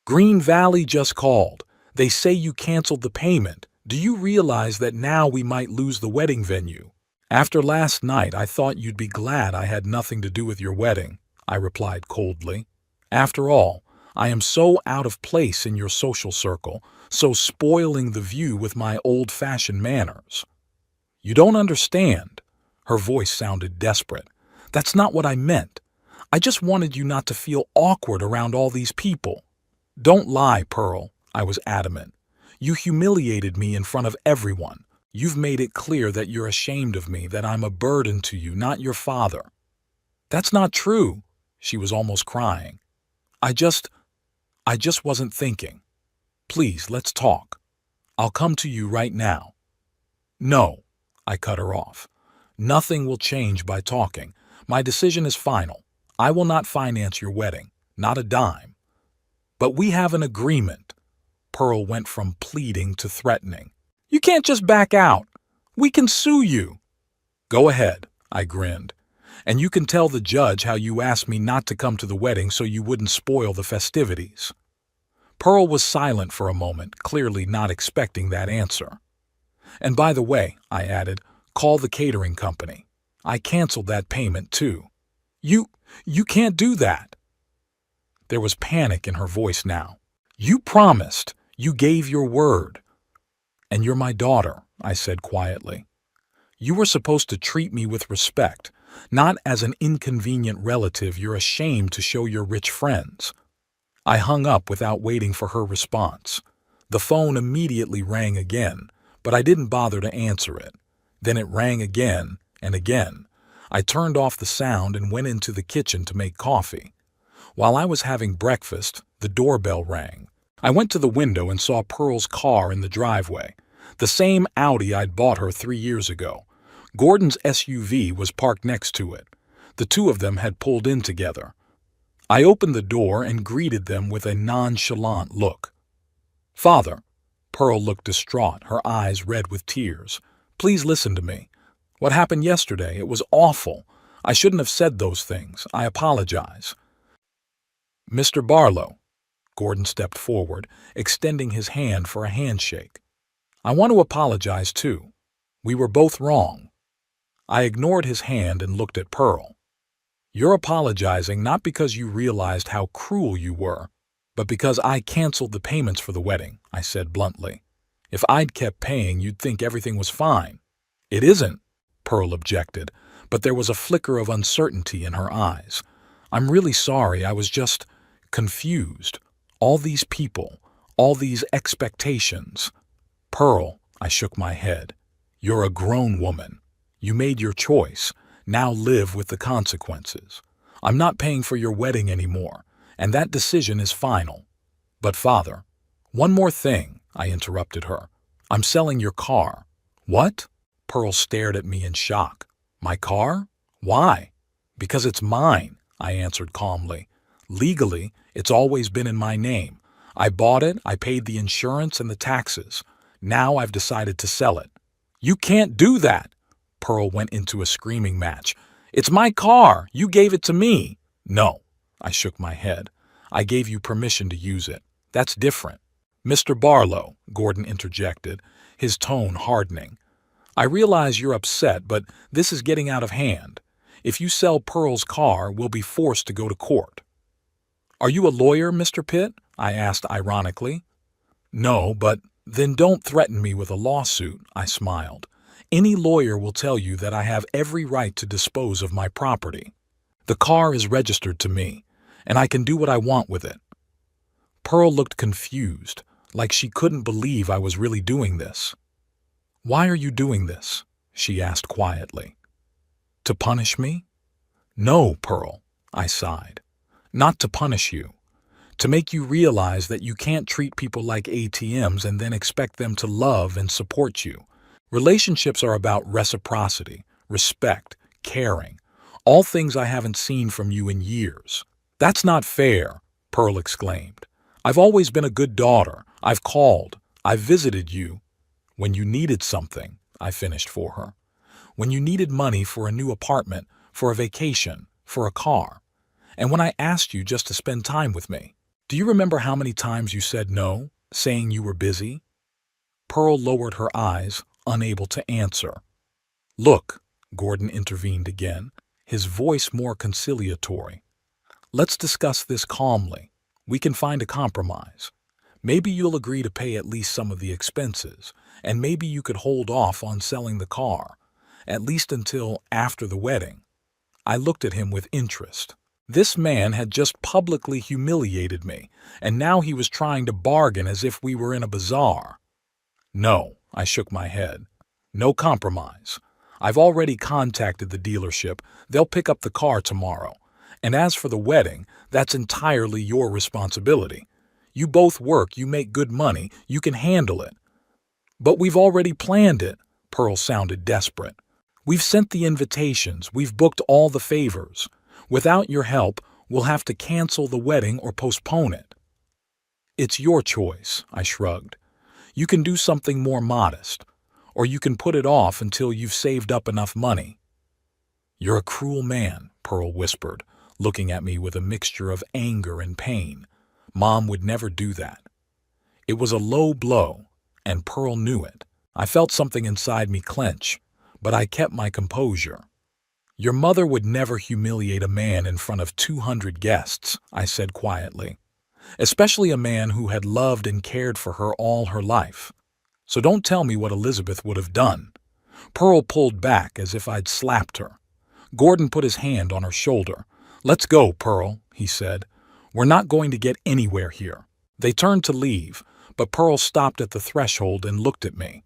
"Green Valley just called. They say you canceled the payment. Do you realize that now we might lose the wedding venue?" "After last night, I thought you'd be glad I had nothing to do with your wedding," I replied coldly. "After all, I am so out of place in your social circle, so spoiling the view with my old-fashioned manners." "You don't understand." Her voice sounded desperate. "That's not what I meant. I just wanted you not to feel awkward around all these people." "Don't lie, Pearl," I was adamant. "You humiliated me in front of everyone. You've made it clear that you're ashamed of me, that I'm a burden to you, not your father." "That's not true." She was almost crying. I just wasn't thinking. Please, let's talk. I'll come to you right now." "No," I cut her off. "Nothing will change by talking. My decision is final. I will not finance your wedding, not a dime." "But we have an agreement." Pearl went from pleading to threatening. "You can't just back out." We can sue you. Go ahead, I grinned. And you can tell the judge how you asked me not to come to the wedding so you wouldn't spoil the festivities. Pearl was silent for a moment, clearly not expecting that answer. And by the way, I added, call the catering company. I canceled that payment too. You can't do that. There was panic in her voice now. You promised. You gave your word. And you're my daughter, I said quietly. You were supposed to treat me with respect, not as an inconvenient relative you're ashamed to show your rich friends. I hung up without waiting for her response. The phone immediately rang again, but I didn't bother to answer it. Then it rang again and again. I turned off the sound and went into the kitchen to make coffee. While I was having breakfast, the doorbell rang. I went to the window and saw Pearl's car in the driveway. The same Audi I'd bought her 3 years ago. Gordon's SUV was parked next to it. The two of them had pulled in together. I opened the door and greeted them with a nonchalant look. Father, Pearl looked distraught, her eyes red with tears. Please listen to me. What happened yesterday, it was awful. I shouldn't have said those things. I apologize. Mr. Barlow, Gordon stepped forward, extending his hand for a handshake. I want to apologize too. We were both wrong. I ignored his hand and looked at Pearl. You're apologizing not because you realized how cruel you were, but because I canceled the payments for the wedding, I said bluntly. If I'd kept paying, you'd think everything was fine. It isn't, Pearl objected, but there was a flicker of uncertainty in her eyes. I'm really sorry, I was just confused. All these people, all these expectations. Pearl, I shook my head. You're a grown woman. You made your choice. Now live with the consequences. I'm not paying for your wedding anymore, and that decision is final. But Father, one more thing, I interrupted her. I'm selling your car. What? Pearl stared at me in shock. My car? Why? Because it's mine, I answered calmly. Legally, it's always been in my name. I bought it, I paid the insurance and the taxes. Now I've decided to sell it. You can't do that! Pearl went into a screaming match. It's my car! You gave it to me! No, I shook my head. I gave you permission to use it. That's different. Mr. Barlow, Gordon interjected, his tone hardening. I realize you're upset, but this is getting out of hand. If you sell Pearl's car, we'll be forced to go to court. Are you a lawyer, Mr. Pitt? I asked ironically. No, but then don't threaten me with a lawsuit, I smiled. Any lawyer will tell you that I have every right to dispose of my property. The car is registered to me, and I can do what I want with it. Pearl looked confused, like she couldn't believe I was really doing this. Why are you doing this? She asked quietly. To punish me? No, Pearl, I sighed. Not to punish you. To make you realize that you can't treat people like ATMs and then expect them to love and support you. Relationships are about reciprocity, respect, caring, all things I haven't seen from you in years. That's not fair, Pearl exclaimed. I've always been a good daughter. I've called. I've visited you. When you needed something, I finished for her. When you needed money for a new apartment, for a vacation, for a car. And when I asked you just to spend time with me. Do you remember how many times you said no, saying you were busy? Pearl lowered her eyes, unable to answer. Look, Gordon intervened again, his voice more conciliatory. Let's discuss this calmly. We can find a compromise. Maybe you'll agree to pay at least some of the expenses, and maybe you could hold off on selling the car, at least until after the wedding. I looked at him with interest. This man had just publicly humiliated me, and now he was trying to bargain as if we were in a bazaar. No, I shook my head. No compromise. I've already contacted the dealership. They'll pick up the car tomorrow. And as for the wedding, that's entirely your responsibility. You both work, you make good money, you can handle it. But we've already planned it, Pearl sounded desperate. We've sent the invitations, we've booked all the favors. Without your help, we'll have to cancel the wedding or postpone it. It's your choice, I shrugged. You can do something more modest. or you can put it off until you've saved up enough money." "You're a cruel man," Pearl whispered, looking at me with a mixture of anger and pain. Mom would never do that. It was a low blow, and Pearl knew it. I felt something inside me clench, but I kept my composure. "Your mother would never humiliate a man in front of 200 guests," I said quietly, "especially a man who had loved and cared for her all her life. So don't tell me what Elizabeth would have done." Pearl pulled back as if I'd slapped her. Gordon put his hand on her shoulder. "Let's go, Pearl," he said. "We're not going to get anywhere here." They turned to leave, but Pearl stopped at the threshold and looked at me.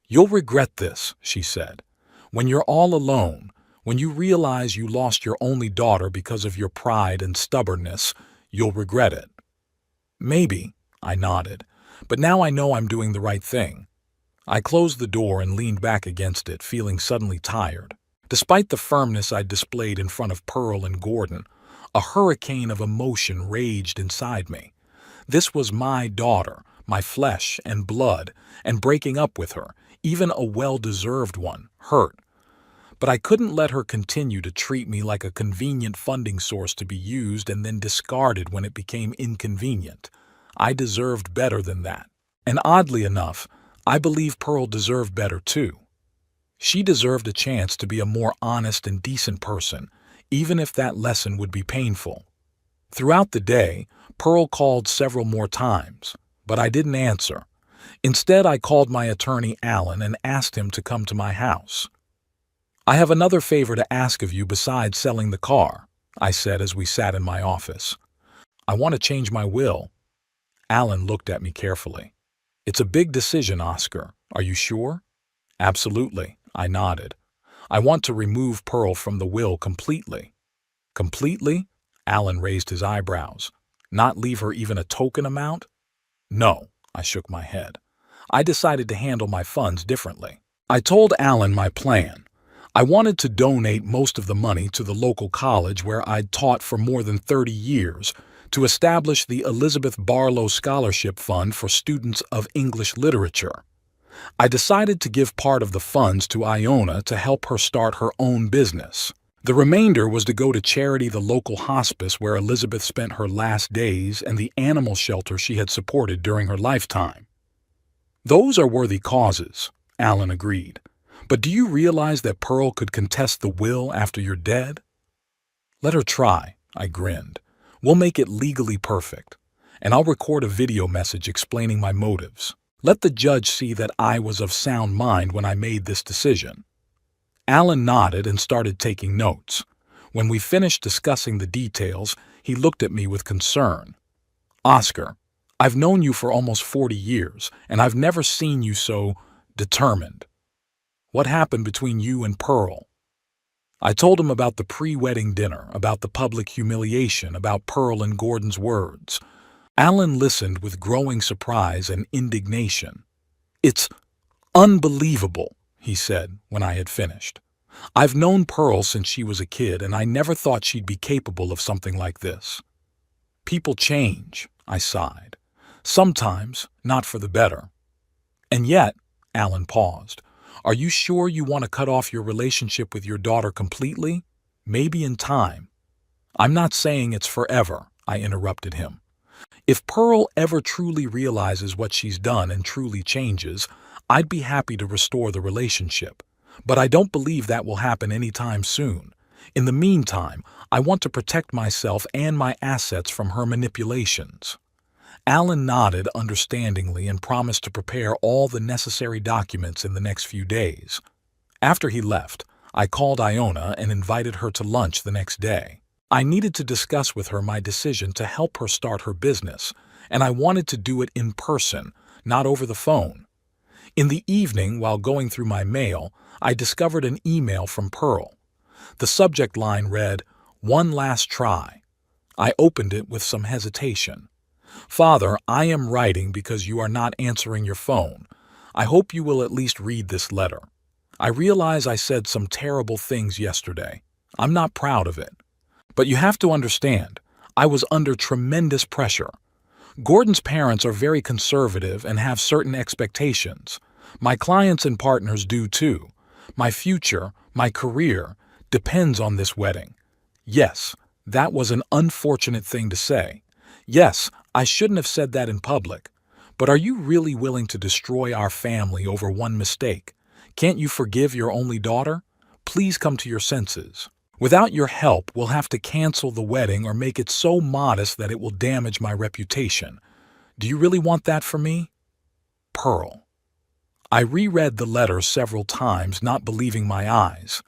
"You'll regret this," she said. "When you're all alone, when you realize you lost your only daughter because of your pride and stubbornness, you'll regret it." "Maybe," I nodded, "but now I know I'm doing the right thing." I closed the door and leaned back against it, feeling suddenly tired. Despite the firmness I displayed in front of Pearl and Gordon, a hurricane of emotion raged inside me. This was my daughter, my flesh and blood, and breaking up with her, even a well-deserved one, hurt. But I couldn't let her continue to treat me like a convenient funding source to be used and then discarded when it became inconvenient. I deserved better than that. And oddly enough, I believe Pearl deserved better too. She deserved a chance to be a more honest and decent person, even if that lesson would be painful. Throughout the day, Pearl called several more times, but I didn't answer. Instead, I called my attorney Alan and asked him to come to my house. "I have another favor to ask of you besides selling the car," I said as we sat in my office. "I want to change my will." Alan looked at me carefully. "It's a big decision, Oscar. Are you sure?" "Absolutely," I nodded. "I want to remove Pearl from the will completely." "Completely?" Alan raised his eyebrows. "Not leave her even a token amount?" "No," I shook my head. "I decided to handle my funds differently." I told Alan my plan. I wanted to donate most of the money to the local college where I'd taught for more than 30 years to establish the Elizabeth Barlow Scholarship Fund for students of English literature. I decided to give part of the funds to Iona to help her start her own business. The remainder was to go to charity, the local hospice where Elizabeth spent her last days, and the animal shelter she had supported during her lifetime. "Those are worthy causes," Alan agreed. "But do you realize that Pearl could contest the will after you're dead?" "Let her try," I grinned. "We'll make it legally perfect, and I'll record a video message explaining my motives. Let the judge see that I was of sound mind when I made this decision." Alan nodded and started taking notes. When we finished discussing the details, he looked at me with concern. "Oscar, I've known you for almost 40 years, and I've never seen you so determined. What happened between you and Pearl?" I told him about the pre-wedding dinner, about the public humiliation, about Pearl and Gordon's words. Alan listened with growing surprise and indignation. "It's unbelievable," he said when I had finished. "I've known Pearl since she was a kid, and I never thought she'd be capable of something like this." "People change," I sighed. "Sometimes, not for the better." "And yet," Alan paused, "are you sure you want to cut off your relationship with your daughter completely? Maybe in time." "I'm not saying it's forever," I interrupted him. "If Pearl ever truly realizes what she's done and truly changes, I'd be happy to restore the relationship. But I don't believe that will happen anytime soon. In the meantime, I want to protect myself and my assets from her manipulations." Alan nodded understandingly and promised to prepare all the necessary documents in the next few days. After he left, I called Iona and invited her to lunch the next day. I needed to discuss with her my decision to help her start her business, and I wanted to do it in person, not over the phone. In the evening, while going through my mail, I discovered an email from Pearl. The subject line read, "One last try." I opened it with some hesitation. "Father, I am writing because you are not answering your phone. I hope you will at least read this letter. I realize I said some terrible things yesterday. I'm not proud of it. But you have to understand, I was under tremendous pressure. Gordon's parents are very conservative and have certain expectations. My clients and partners do too. My future, my career, depends on this wedding. Yes, that was an unfortunate thing to say. Yes, I shouldn't have said that in public. But are you really willing to destroy our family over one mistake? Can't you forgive your only daughter? Please come to your senses. Without your help, we'll have to cancel the wedding or make it so modest that it will damage my reputation. Do you really want that for me? Pearl. I reread the letter several times, not believing my eyes.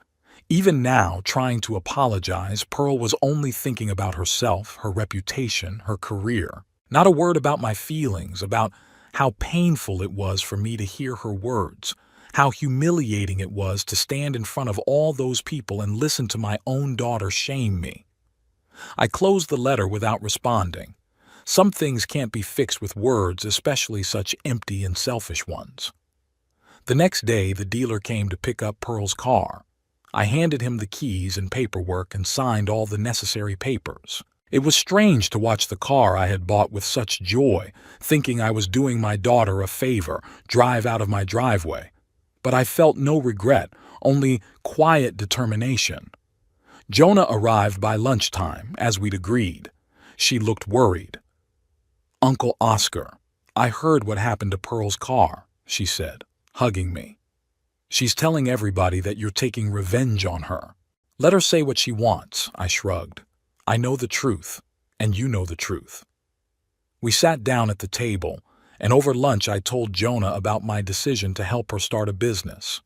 Even now, trying to apologize, Pearl was only thinking about herself, her reputation, her career. Not a word about my feelings, about how painful it was for me to hear her words, how humiliating it was to stand in front of all those people and listen to my own daughter shame me. I closed the letter without responding. Some things can't be fixed with words, especially such empty and selfish ones. The next day, the dealer came to pick up Pearl's car. I handed him the keys and paperwork and signed all the necessary papers. It was strange to watch the car I had bought with such joy, thinking I was doing my daughter a favor, drive out of my driveway. But I felt no regret, only quiet determination. Jonah arrived by lunchtime, as we'd agreed. She looked worried. "Uncle Oscar, I heard what happened to Pearl's car," she said, hugging me. "She's telling everybody that you're taking revenge on her." "Let her say what she wants," I shrugged. "I know the truth, and you know the truth." We sat down at the table, and over lunch I told Jonah about my decision to help her start a business.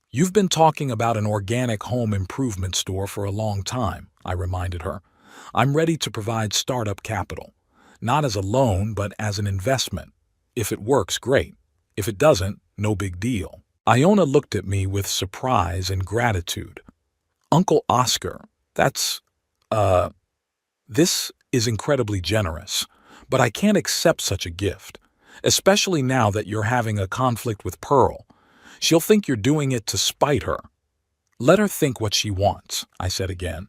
"You've been talking about an organic home improvement store for a long time," I reminded her. "I'm ready to provide startup capital, not as a loan, but as an investment. If it works, great. If it doesn't, no big deal." Iona looked at me with surprise and gratitude. "Uncle Oscar, this is incredibly generous, but I can't accept such a gift, especially now that you're having a conflict with Pearl. She'll think you're doing it to spite her." "Let her think what she wants," I said again.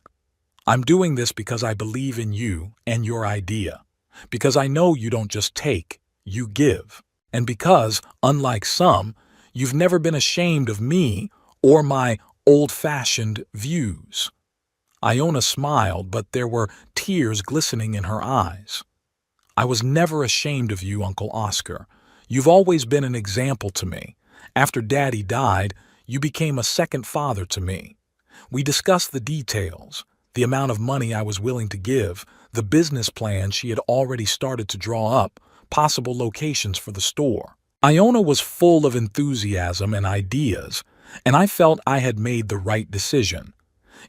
"I'm doing this because I believe in you and your idea, because I know you don't just take, you give, and because, unlike some, you've never been ashamed of me or my old-fashioned views." Iona smiled, but there were tears glistening in her eyes. "I was never ashamed of you, Uncle Oscar. You've always been an example to me. After Daddy died, you became a second father to me. We discussed the details, the amount of money I was willing to give, the business plan she had already started to draw up, possible locations for the store." Iona was full of enthusiasm and ideas, and I felt I had made the right decision.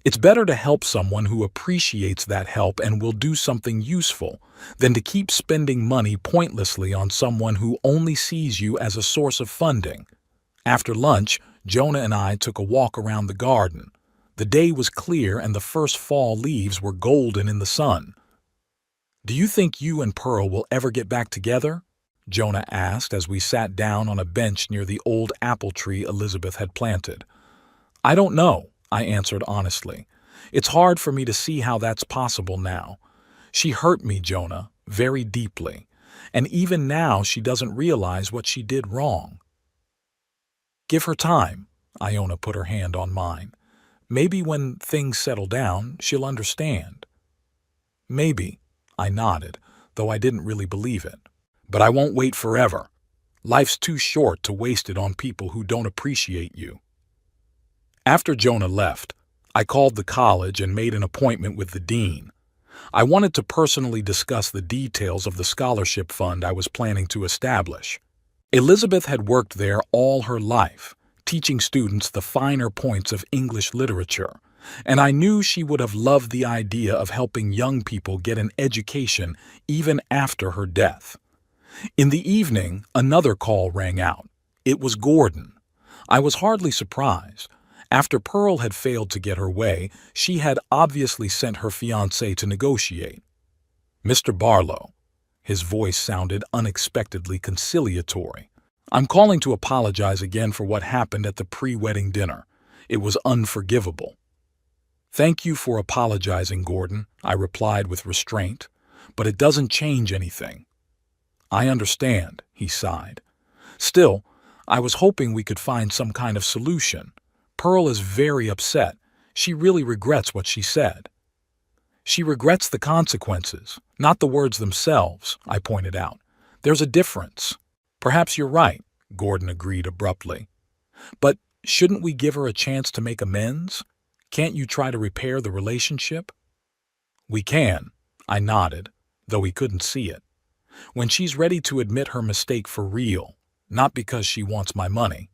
It's better to help someone who appreciates that help and will do something useful than to keep spending money pointlessly on someone who only sees you as a source of funding. After lunch, Jonah and I took a walk around the garden. The day was clear and the first fall leaves were golden in the sun. "Do you think you and Pearl will ever get back together?" Jonah asked as we sat down on a bench near the old apple tree Elizabeth had planted. "I don't know," I answered honestly. "It's hard for me to see how that's possible now. She hurt me, Jonah, very deeply, and even now she doesn't realize what she did wrong." "Give her time," Iona put her hand on mine. "Maybe when things settle down, she'll understand." "Maybe," I nodded, though I didn't really believe it. "But I won't wait forever. Life's too short to waste it on people who don't appreciate you." After Jonah left, I called the college and made an appointment with the dean. I wanted to personally discuss the details of the scholarship fund I was planning to establish. Elizabeth had worked there all her life, teaching students the finer points of English literature, and I knew she would have loved the idea of helping young people get an education even after her death. In the evening, another call rang out. It was Gordon. I was hardly surprised. After Pearl had failed to get her way, she had obviously sent her fiancé to negotiate. "Mr. Barlow," his voice sounded unexpectedly conciliatory. "I'm calling to apologize again for what happened at the pre-wedding dinner. It was unforgivable." "Thank you for apologizing, Gordon," I replied with restraint, "but it doesn't change anything." "I understand," he sighed. "Still, I was hoping we could find some kind of solution. Pearl is very upset. She really regrets what she said. She regrets the consequences, not the words themselves, I pointed out. There's a difference. Perhaps you're right, Gordon agreed abruptly. But shouldn't we give her a chance to make amends? Can't you try to repair the relationship? We can, I nodded, though he couldn't see it. When she's ready to admit her mistake for real, not because she wants my money.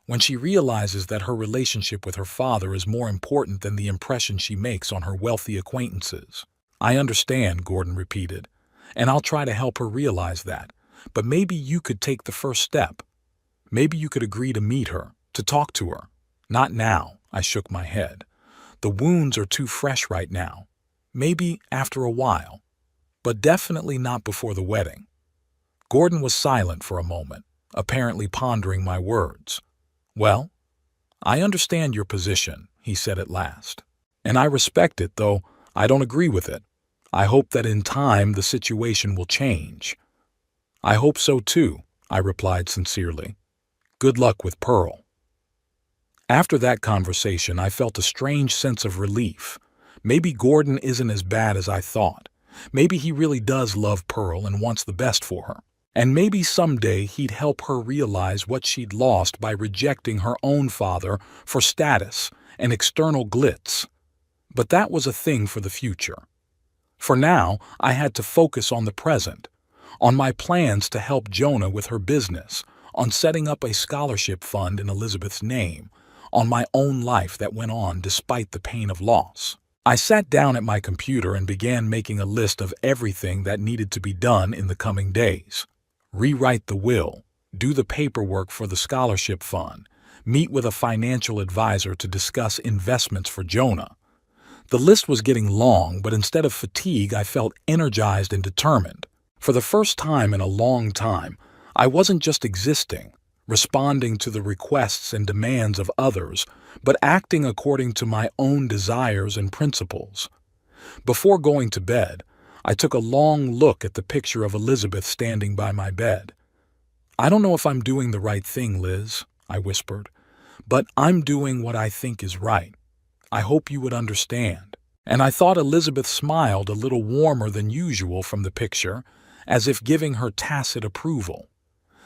When she realizes that her relationship with her father is more important than the impression she makes on her wealthy acquaintances. I understand, Gordon repeated, and I'll try to help her realize that. But maybe you could take the first step. Maybe you could agree to meet her, to talk to her. Not now, I shook my head. The wounds are too fresh right now. Maybe after a while. But definitely not before the wedding. Gordon was silent for a moment, apparently pondering my words. Well, I understand your position, he said at last. And I respect it, though I don't agree with it. I hope that in time the situation will change. I hope so too, I replied sincerely. Good luck with Pearl. After that conversation, I felt a strange sense of relief. Maybe Gordon isn't as bad as I thought. Maybe he really does love Pearl and wants the best for her. And maybe someday he'd help her realize what she'd lost by rejecting her own father for status and external glitz. But that was a thing for the future. For now, I had to focus on the present, on my plans to help Jonah with her business, on setting up a scholarship fund in Elizabeth's name, on my own life that went on despite the pain of loss. I sat down at my computer and began making a list of everything that needed to be done in the coming days. Rewrite the will, do the paperwork for the scholarship fund, meet with a financial advisor to discuss investments for Jonah. The list was getting long, but instead of fatigue, I felt energized and determined. For the first time in a long time, I wasn't just existing, responding to the requests and demands of others, but acting according to my own desires and principles. Before going to bed, I took a long look at the picture of Elizabeth standing by my bed. I don't know if I'm doing the right thing, Liz, I whispered, but I'm doing what I think is right. I hope you would understand. And I thought Elizabeth smiled a little warmer than usual from the picture, as if giving her tacit approval.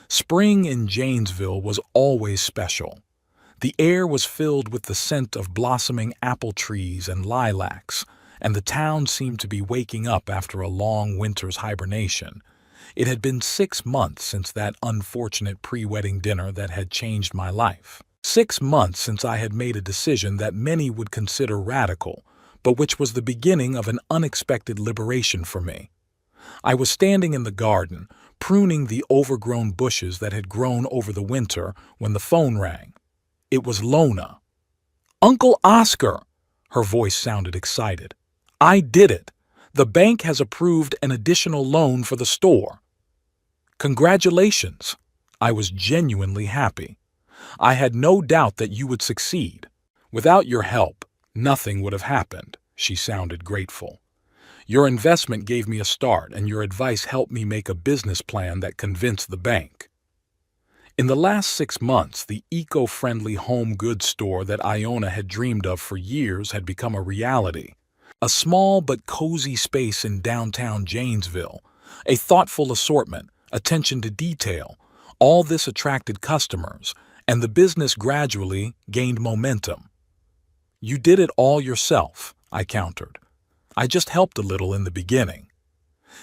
Spring in Janesville was always special. The air was filled with the scent of blossoming apple trees and lilacs, and the town seemed to be waking up after a long winter's hibernation. It had been 6 months since that unfortunate pre-wedding dinner that had changed my life. 6 months since I had made a decision that many would consider radical, but which was the beginning of an unexpected liberation for me. I was standing in the garden, pruning the overgrown bushes that had grown over the winter when the phone rang. It was Lona. "Uncle Oscar!" Her voice sounded excited. "I did it. The bank has approved an additional loan for the store." "Congratulations." I was genuinely happy. I had no doubt that you would succeed. "Without your help, nothing would have happened," she sounded grateful. "Your investment gave me a start, and your advice helped me make a business plan that convinced the bank." In the last 6 months, the eco-friendly home goods store that Iona had dreamed of for years had become a reality. A small but cozy space in downtown Janesville, a thoughtful assortment, attention to detail, all this attracted customers, and the business gradually gained momentum. "You did it all yourself," I countered. "I just helped a little in the beginning."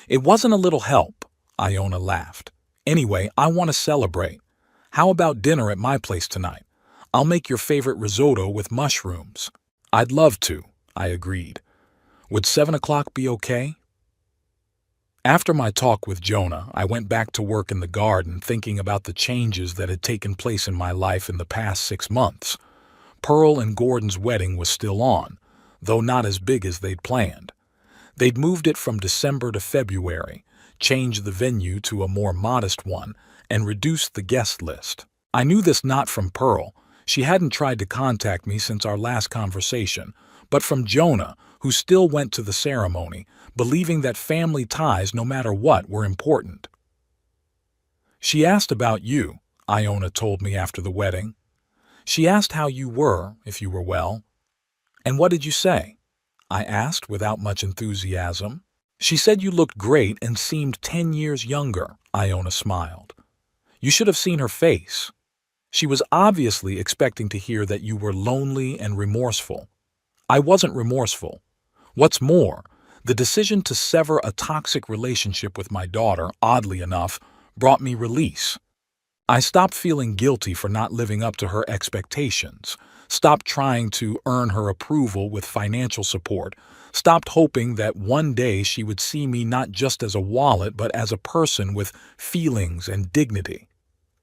"It wasn't a little help," Iona laughed. "Anyway, I want to celebrate. How about dinner at my place tonight? I'll make your favorite risotto with mushrooms." "I'd love to," I agreed. "Would 7 o'clock be okay?" After my talk with Jonah, I went back to work in the garden thinking about the changes that had taken place in my life in the past 6 months. Pearl and Gordon's wedding was still on, though not as big as they'd planned. They'd moved it from December to February, changed the venue to a more modest one, and reduced the guest list. I knew this not from Pearl. She hadn't tried to contact me since our last conversation, but from Jonah, who still went to the ceremony, believing that family ties, no matter what, were important. "She asked about you," Iona told me after the wedding. She asked how you were, if you were well. And what did you say? I asked without much enthusiasm. She said you looked great and seemed 10 years younger, Iona smiled. You should have seen her face. She was obviously expecting to hear that you were lonely and remorseful. I wasn't remorseful. What's more, the decision to sever a toxic relationship with my daughter, oddly enough, brought me release. I stopped feeling guilty for not living up to her expectations, stopped trying to earn her approval with financial support, stopped hoping that one day she would see me not just as a wallet but as a person with feelings and dignity.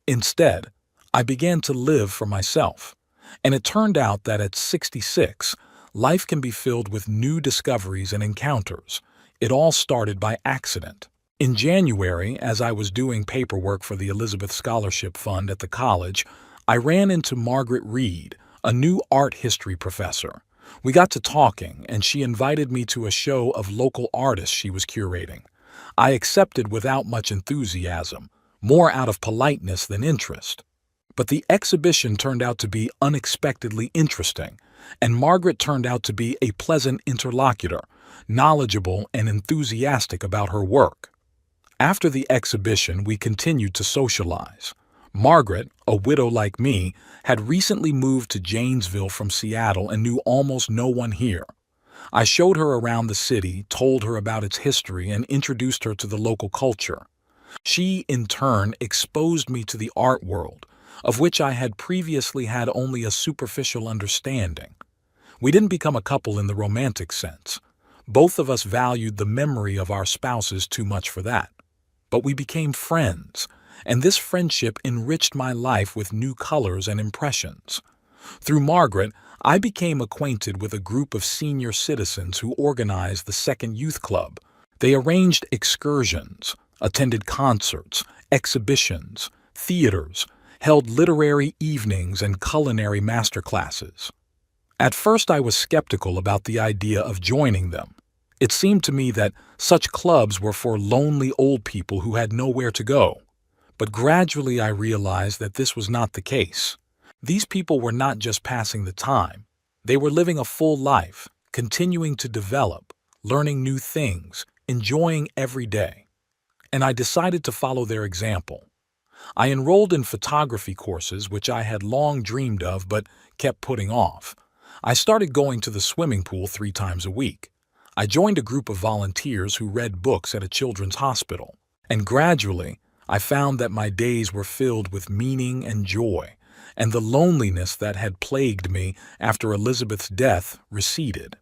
Instead, I began to live for myself, and it turned out that at 66, life can be filled with new discoveries and encounters. It all started by accident. In January, as I was doing paperwork for the Elizabeth Scholarship Fund at the college, I ran into Margaret Reed, a new art history professor. We got to talking, and she invited me to a show of local artists she was curating. I accepted without much enthusiasm, more out of politeness than interest. But the exhibition turned out to be unexpectedly interesting, and Margaret turned out to be a pleasant interlocutor, knowledgeable and enthusiastic about her work. After the exhibition, we continued to socialize. Margaret, a widow like me, had recently moved to Janesville from Seattle and knew almost no one here. I showed her around the city, told her about its history, and introduced her to the local culture. She, in turn, exposed me to the art world, of which I had previously had only a superficial understanding. We didn't become a couple in the romantic sense. Both of us valued the memory of our spouses too much for that. But we became friends, and this friendship enriched my life with new colors and impressions. Through Margaret, I became acquainted with a group of senior citizens who organized the Second Youth Club. They arranged excursions, attended concerts, exhibitions, theaters, held literary evenings and culinary masterclasses. At first I was skeptical about the idea of joining them. It seemed to me that such clubs were for lonely old people who had nowhere to go. But gradually I realized that this was not the case. These people were not just passing the time. They were living a full life, continuing to develop, learning new things, enjoying every day. And I decided to follow their example. I enrolled in photography courses, which I had long dreamed of but kept putting off. I started going to the swimming pool 3 times a week. I joined a group of volunteers who read books at a children's hospital. And gradually, I found that my days were filled with meaning and joy, and the loneliness that had plagued me after Elizabeth's death receded.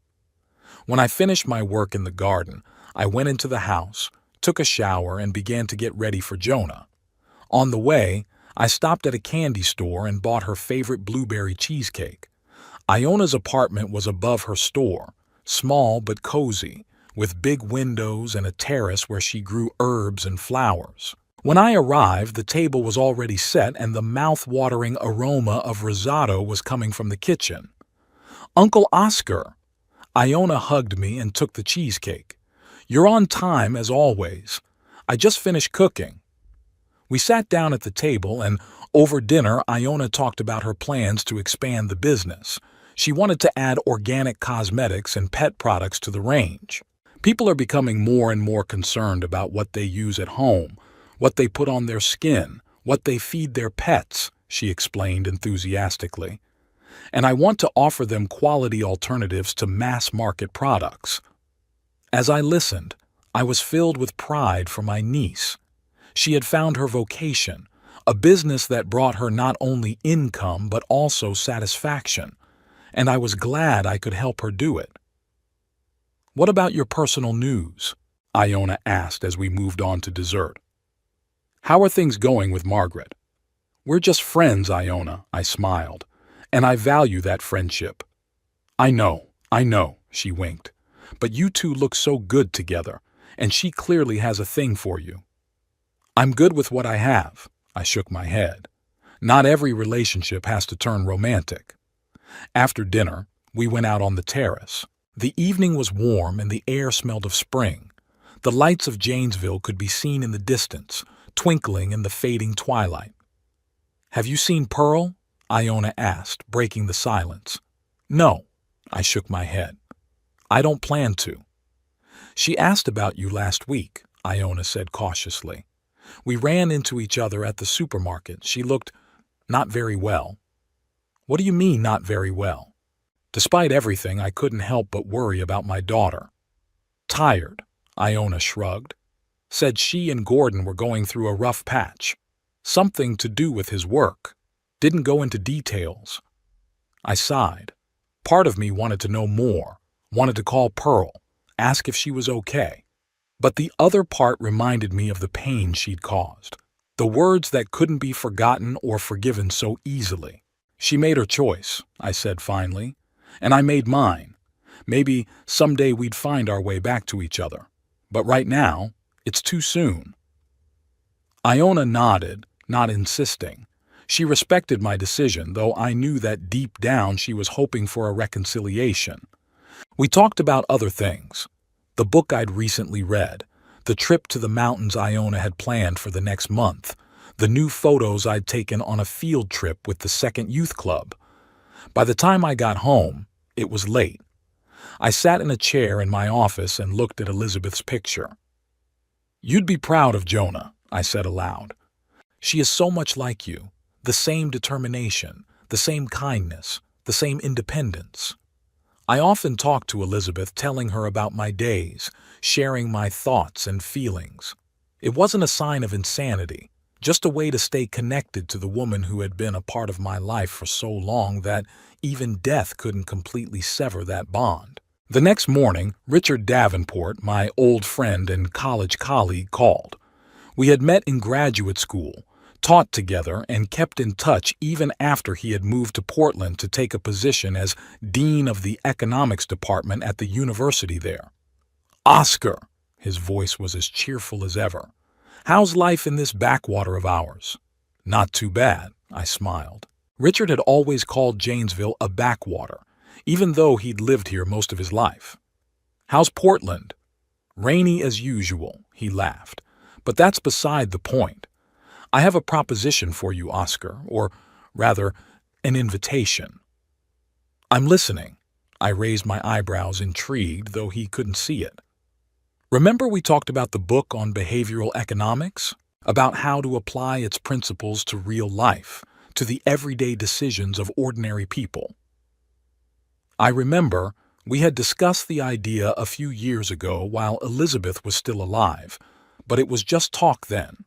When I finished my work in the garden, I went into the house, took a shower, and began to get ready for Jonah. On the way, I stopped at a candy store and bought her favorite blueberry cheesecake. Iona's apartment was above her store, small but cozy, with big windows and a terrace where she grew herbs and flowers. When I arrived, the table was already set and the mouth-watering aroma of risotto was coming from the kitchen. "Uncle Oscar!" Iona hugged me and took the cheesecake. "You're on time, as always. I just finished cooking." We sat down at the table, and over dinner, Iona talked about her plans to expand the business. She wanted to add organic cosmetics and pet products to the range. People are becoming more and more concerned about what they use at home, what they put on their skin, what they feed their pets, she explained enthusiastically. And I want to offer them quality alternatives to mass-market products. As I listened, I was filled with pride for my niece. She had found her vocation, a business that brought her not only income but also satisfaction, and I was glad I could help her do it. "What about your personal news?" Iona asked as we moved on to dessert. "How are things going with Margaret?" "We're just friends, Iona," I smiled, "and I value that friendship." I know, she winked. "But you two look so good together, and she clearly has a thing for you." "I'm good with what I have," I shook my head. "Not every relationship has to turn romantic." After dinner, we went out on the terrace. The evening was warm and the air smelled of spring. The lights of Janesville could be seen in the distance, twinkling in the fading twilight. "Have you seen Pearl?" Iona asked, breaking the silence. "No," I shook my head. "I don't plan to." "She asked about you last week," Iona said cautiously. "We ran into each other at the supermarket. She looked not very well." "What do you mean, not very well?" Despite everything, I couldn't help but worry about my daughter. "Tired," Iona shrugged. "Said she and Gordon were going through a rough patch. Something to do with his work. Didn't go into details." I sighed. Part of me wanted to know more, wanted to call Pearl, ask if she was okay. But the other part reminded me of the pain she'd caused, the words that couldn't be forgotten or forgiven so easily. "She made her choice," I said finally, "and I made mine. Maybe someday we'd find our way back to each other. But right now, it's too soon." Iona nodded, not insisting. She respected my decision, though I knew that deep down she was hoping for a reconciliation. We talked about other things. The book I'd recently read, the trip to the mountains Iona had planned for the next month, the new photos I'd taken on a field trip with the second youth club. By the time I got home, it was late. I sat in a chair in my office and looked at Elizabeth's picture. "You'd be proud of Jonah," I said aloud. "She is so much like you, the same determination, the same kindness, the same independence." I often talked to Elizabeth, telling her about my days, sharing my thoughts and feelings. It wasn't a sign of insanity, just a way to stay connected to the woman who had been a part of my life for so long that even death couldn't completely sever that bond. The next morning, Richard Davenport, my old friend and college colleague, called. We had met in graduate school, taught together, and kept in touch even after he had moved to Portland to take a position as dean of the economics department at the university there. "Oscar," his voice was as cheerful as ever. "How's life in this backwater of ours?" "Not too bad," I smiled. Richard had always called Janesville a backwater, even though he'd lived here most of his life. "How's Portland?" "Rainy as usual," he laughed. "But that's beside the point. I have a proposition for you, Oscar, or rather, an invitation." "I'm listening." I raised my eyebrows, intrigued, though he couldn't see it. "Remember we talked about the book on behavioral economics? About how to apply its principles to real life, to the everyday decisions of ordinary people?" I remember we had discussed the idea a few years ago while Elizabeth was still alive, but it was just talk then.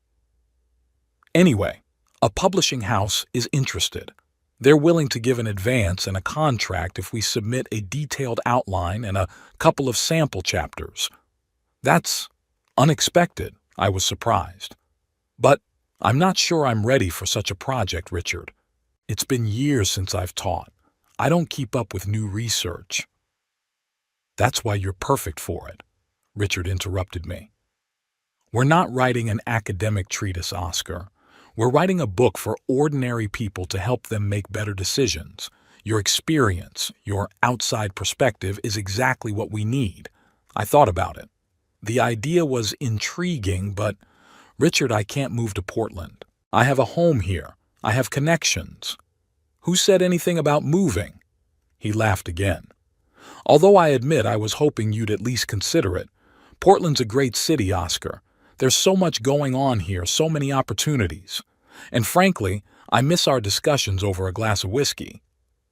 "Anyway, a publishing house is interested. They're willing to give an advance and a contract if we submit a detailed outline and a couple of sample chapters." "That's unexpected," I was surprised. "But I'm not sure I'm ready for such a project, Richard. It's been years since I've taught. I don't keep up with new research." "That's why you're perfect for it," Richard interrupted me. "We're not writing an academic treatise, Oscar. We're writing a book for ordinary people to help them make better decisions. Your experience, your outside perspective is exactly what we need." I thought about it. The idea was intriguing, but, "Richard, I can't move to Portland. I have a home here. I have connections." "Who said anything about moving?" He laughed again. "Although I admit I was hoping you'd at least consider it. Portland's a great city, Oscar. There's so much going on here, so many opportunities. And frankly, I miss our discussions over a glass of whiskey."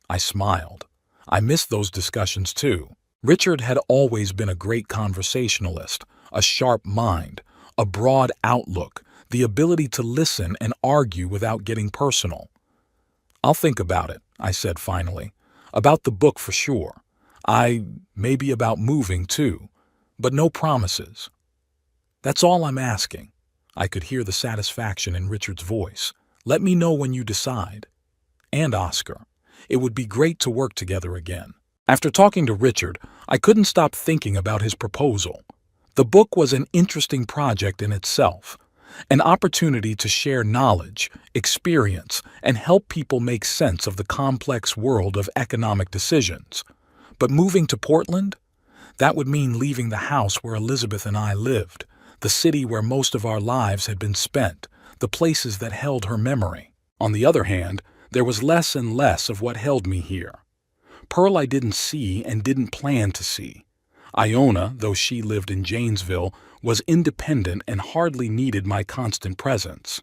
I smiled. I missed those discussions too. Richard had always been a great conversationalist, a sharp mind, a broad outlook, the ability to listen and argue without getting personal. "I'll think about it," I said finally. "About the book for sure. Maybe about moving too, but no promises." "That's all I'm asking." I could hear the satisfaction in Richard's voice. "Let me know when you decide. And Oscar, it would be great to work together again." After talking to Richard, I couldn't stop thinking about his proposal. The book was an interesting project in itself, an opportunity to share knowledge, experience, and help people make sense of the complex world of economic decisions. But moving to Portland? That would mean leaving the house where Elizabeth and I lived, the city where most of our lives had been spent, the places that held her memory. On the other hand, there was less and less of what held me here. Pearl I didn't see and didn't plan to see. Iona, though she lived in Janesville, was independent and hardly needed my constant presence.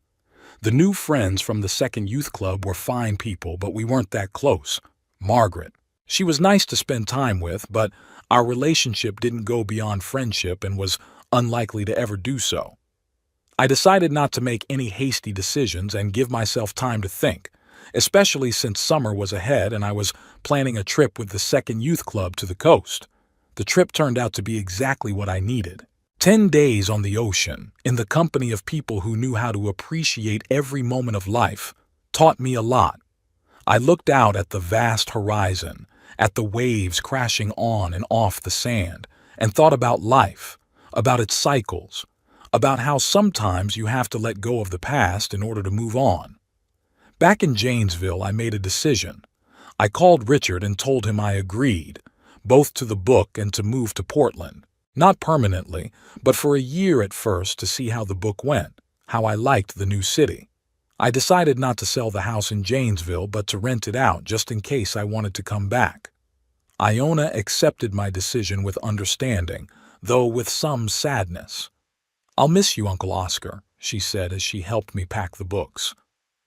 The new friends from the second youth club were fine people, but we weren't that close. Margaret. She was nice to spend time with, but our relationship didn't go beyond friendship and was unlikely to ever do so. I decided not to make any hasty decisions and give myself time to think, especially since summer was ahead and I was planning a trip with the second youth club to the coast. The trip turned out to be exactly what I needed. 10 days on the ocean, in the company of people who knew how to appreciate every moment of life, taught me a lot. I looked out at the vast horizon, at the waves crashing on and off the sand, and thought about life, about its cycles, about how sometimes you have to let go of the past in order to move on. Back in Janesville, I made a decision. I called Richard and told him I agreed, both to the book and to move to Portland. Not permanently, but for a year at first to see how the book went, how I liked the new city. I decided not to sell the house in Janesville, but to rent it out just in case I wanted to come back. Iona accepted my decision with understanding, though with some sadness. "I'll miss you, Uncle Oscar," she said as she helped me pack the books.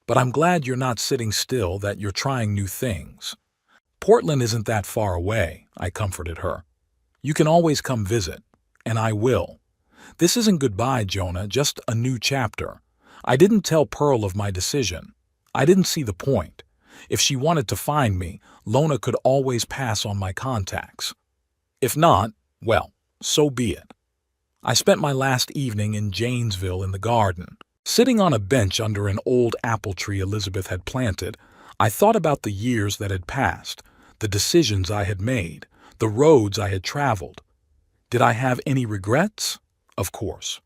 "But I'm glad you're not sitting still, that you're trying new things." "Portland isn't that far away," I comforted her. "You can always come visit, and I will. This isn't goodbye, Jonah, just a new chapter. I didn't tell Pearl of my decision. I didn't see the point. If she wanted to find me, Lona could always pass on my contacts. If not, well, so be it." I spent my last evening in Janesville in the garden. Sitting on a bench under an old apple tree Elizabeth had planted, I thought about the years that had passed, the decisions I had made, the roads I had traveled. Did I have any regrets? Of course.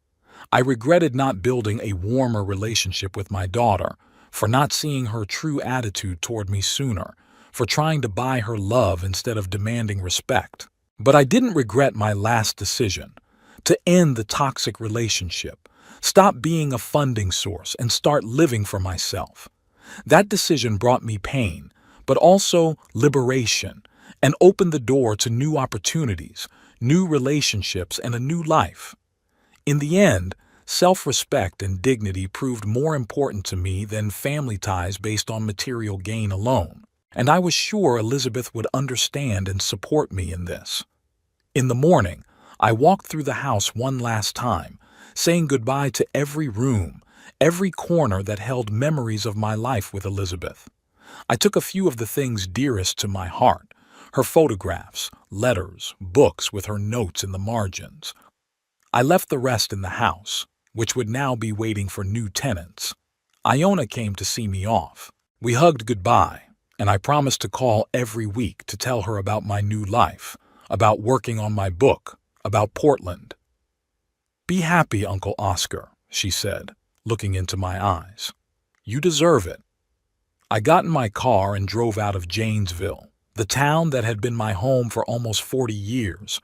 I regretted not building a warmer relationship with my daughter, for not seeing her true attitude toward me sooner, for trying to buy her love instead of demanding respect. But I didn't regret my last decision, to end the toxic relationship, stop being a funding source, and start living for myself. That decision brought me pain, but also liberation, and opened the door to new opportunities, new relationships, and a new life. In the end, self-respect and dignity proved more important to me than family ties based on material gain alone, and I was sure Elizabeth would understand and support me in this. In the morning, I walked through the house one last time, saying goodbye to every room, every corner that held memories of my life with Elizabeth. I took a few of the things dearest to my heart, her photographs, letters, books with her notes in the margins. I left the rest in the house, which would now be waiting for new tenants. Iona came to see me off. We hugged goodbye, and I promised to call every week to tell her about my new life, about working on my book, about Portland. "Be happy, Uncle Oscar," she said, looking into my eyes. "You deserve it." I got in my car and drove out of Janesville, the town that had been my home for almost 40 years.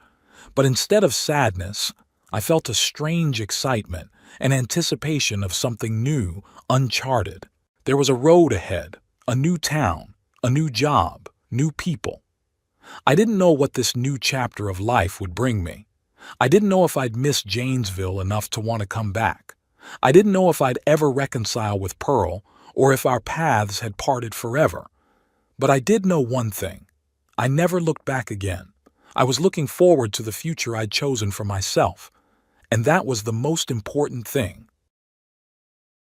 But instead of sadness, I felt a strange excitement, an anticipation of something new, uncharted. There was a road ahead, a new town, a new job, new people. I didn't know what this new chapter of life would bring me. I didn't know if I'd miss Janesville enough to want to come back. I didn't know if I'd ever reconcile with Pearl, or if our paths had parted forever. But I did know one thing. I never looked back again. I was looking forward to the future I'd chosen for myself. And that was the most important thing.